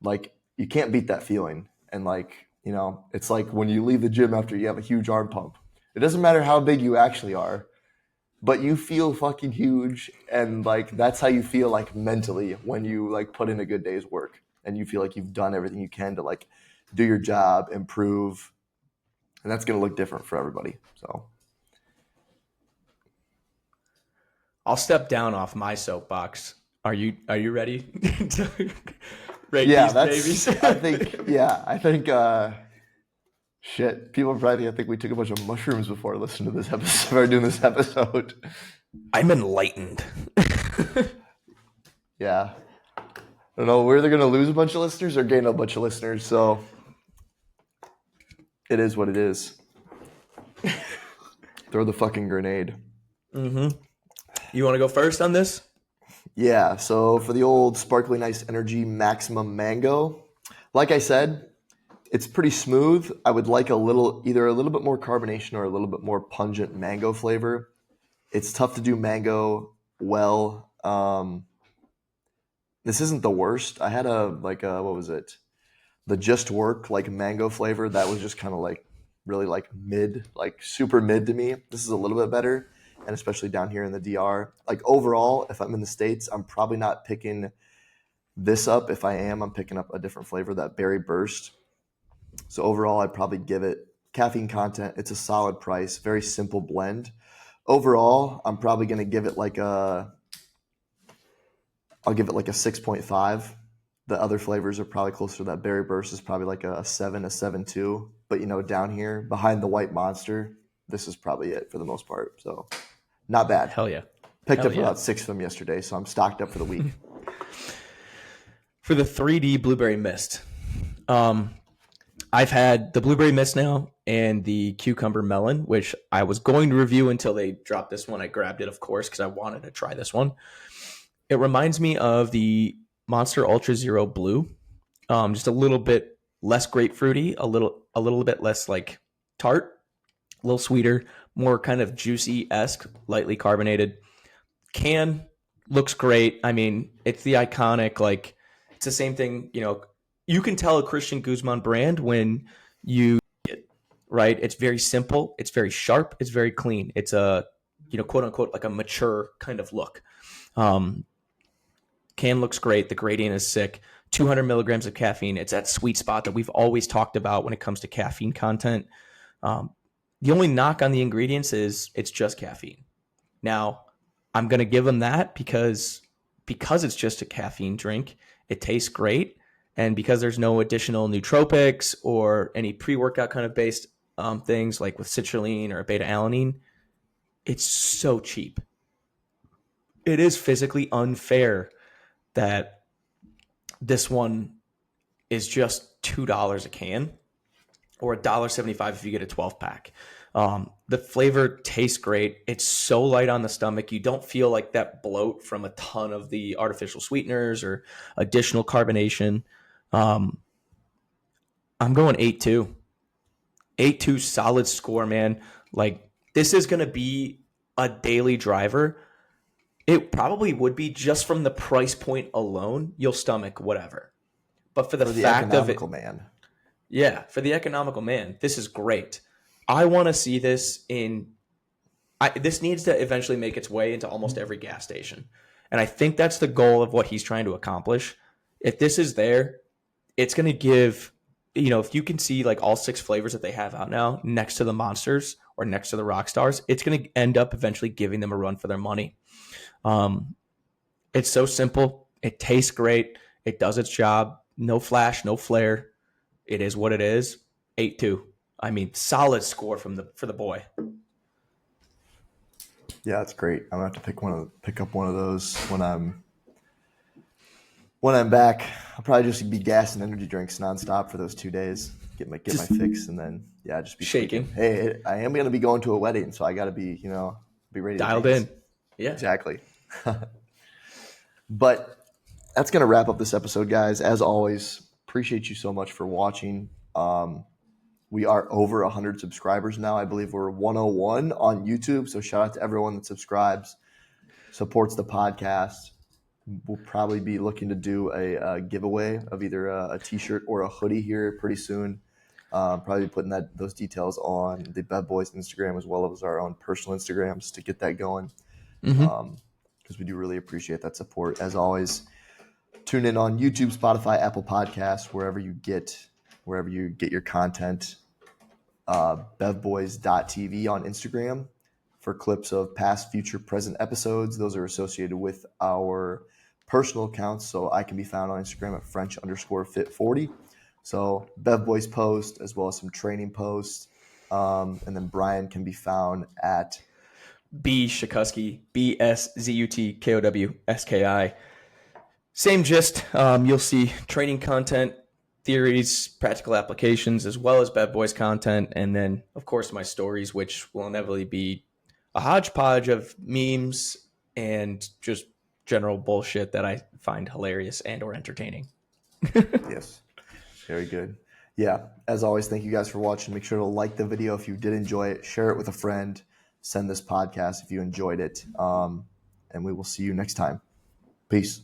Like you can't beat that feeling. And like, it's like when you leave the gym after you have a huge arm pump. It doesn't matter how big you actually are, but you feel fucking huge. And like that's how you feel like mentally when you like put in a good day's work and you feel like you've done everything you can to like do your job, improve. And that's going to look different for everybody. So I'll step down off my soapbox. Are you ready to rate yeah, these babies? I think shit. People probably think we took a bunch of mushrooms before listening to this episode or doing this episode. I'm enlightened. Yeah. I don't know. We're either going to lose a bunch of listeners or gain a bunch of listeners. So it is what it is. Throw the fucking grenade. Mm-hmm. You want to go first on this? Yeah. So for the old Sparkly Nice Energy Maximum Mango, like I said, it's pretty smooth. I would like either a little bit more carbonation or a little bit more pungent mango flavor. It's tough to do mango well. This isn't the worst. I had what was it? The Just Work like mango flavor. That was just kind of like really like mid, like super mid to me. This is a little bit better, and especially down here in the DR. Like overall, if I'm in the States, I'm probably not picking this up. If I am, I'm picking up a different flavor, that Berry Burst. So overall, I'd probably give it caffeine content. It's a solid price, very simple blend. Overall, I'm probably going to give it like I'll give it like a 6.5. The other flavors are probably closer to that. Berry Burst is probably like a 7, a 7.2. But down here behind the White Monster, this is probably it for the most part. So not bad. Hell yeah. Picked Hell up yeah. about 6 of them yesterday, so I'm stocked up for the week. For the 3D Blueberry Mist, I've had the Blueberry Mist now and the Cucumber Melon, which I was going to review until they dropped this one. I grabbed it, of course, because I wanted to try this one. It reminds me of the Monster Ultra Zero Blue, just a little bit less grapefruity, a little bit less like tart, a little sweeter, more kind of juicy-esque, lightly carbonated. Can looks great. I mean, it's the iconic, like, it's the same thing, you can tell a Christian Guzman brand when you right. It's very simple, it's very sharp, it's very clean. It's a quote unquote like a mature kind of look. Can looks great, the gradient is sick. 200 milligrams of caffeine. It's that sweet spot that we've always talked about when it comes to caffeine content. The only knock on the ingredients is it's just caffeine. Now, I'm going to give them that because it's just a caffeine drink. It tastes great. And because there's no additional nootropics or any pre-workout kind of based things like with citrulline or beta-alanine, it's so cheap. It is physically unfair that this one is just $2 a can or $1.75 if you get a 12 pack. The flavor tastes great. It's so light on the stomach. You don't feel like that bloat from a ton of the artificial sweeteners or additional carbonation. I'm going 8.2. 8.2 solid score, man. Like, this is going to be a daily driver. It probably would be just from the price point alone. You'll stomach whatever. But for the fact of it, man. Yeah, for the economical man, this is great. I want to see this this needs to eventually make its way into almost every gas station. And I think that's the goal of what he's trying to accomplish. If this is there, it's going to give, if you can see like all 6 flavors that they have out now next to the Monsters or next to the Rockstars, it's going to end up eventually giving them a run for their money. It's so simple. It tastes great. It does its job. No flash, no flare. It is what it is. 8.2. I mean, solid score for the boy. Yeah, that's great. I'm gonna have to pick up one of those when I'm back. I'll probably just be gassing energy drinks nonstop for those 2 days. Get my fix, and then just be shaking. Hey, I am gonna be going to a wedding, so I got to be be ready. Dialed to dance. in. Yeah, exactly. But that's gonna wrap up this episode, guys. As always, appreciate you so much for watching. We are over 100 subscribers now. I believe we're 101 on YouTube. So shout out to everyone that subscribes, supports the podcast. We'll probably be looking to do a giveaway of either a t-shirt or a hoodie here pretty soon. Probably putting those details on the Bev Boys Instagram as well as our own personal Instagrams to get that going. Because we do really appreciate that support. As always, tune in on YouTube, Spotify, Apple Podcasts, wherever you get your content. bevboys.tv on Instagram for clips of past, future, present episodes. Those are associated with our personal accounts, so I can be found on Instagram at French_fit40. So Bev Boys post as well as some training posts, and then Brian can be found at B Shakuski, BSZUTKOWSKI. Same gist. You'll see training content, theories, practical applications, as well as Bev Boys content, and then of course my stories, which will inevitably be a hodgepodge of memes and just general bullshit that I find hilarious and or entertaining. Yes, very good. Yeah, as always, thank you guys for watching. Make sure to like the video if you did enjoy it, share it with a friend, send this podcast if you enjoyed it, and we will see you next time. Peace.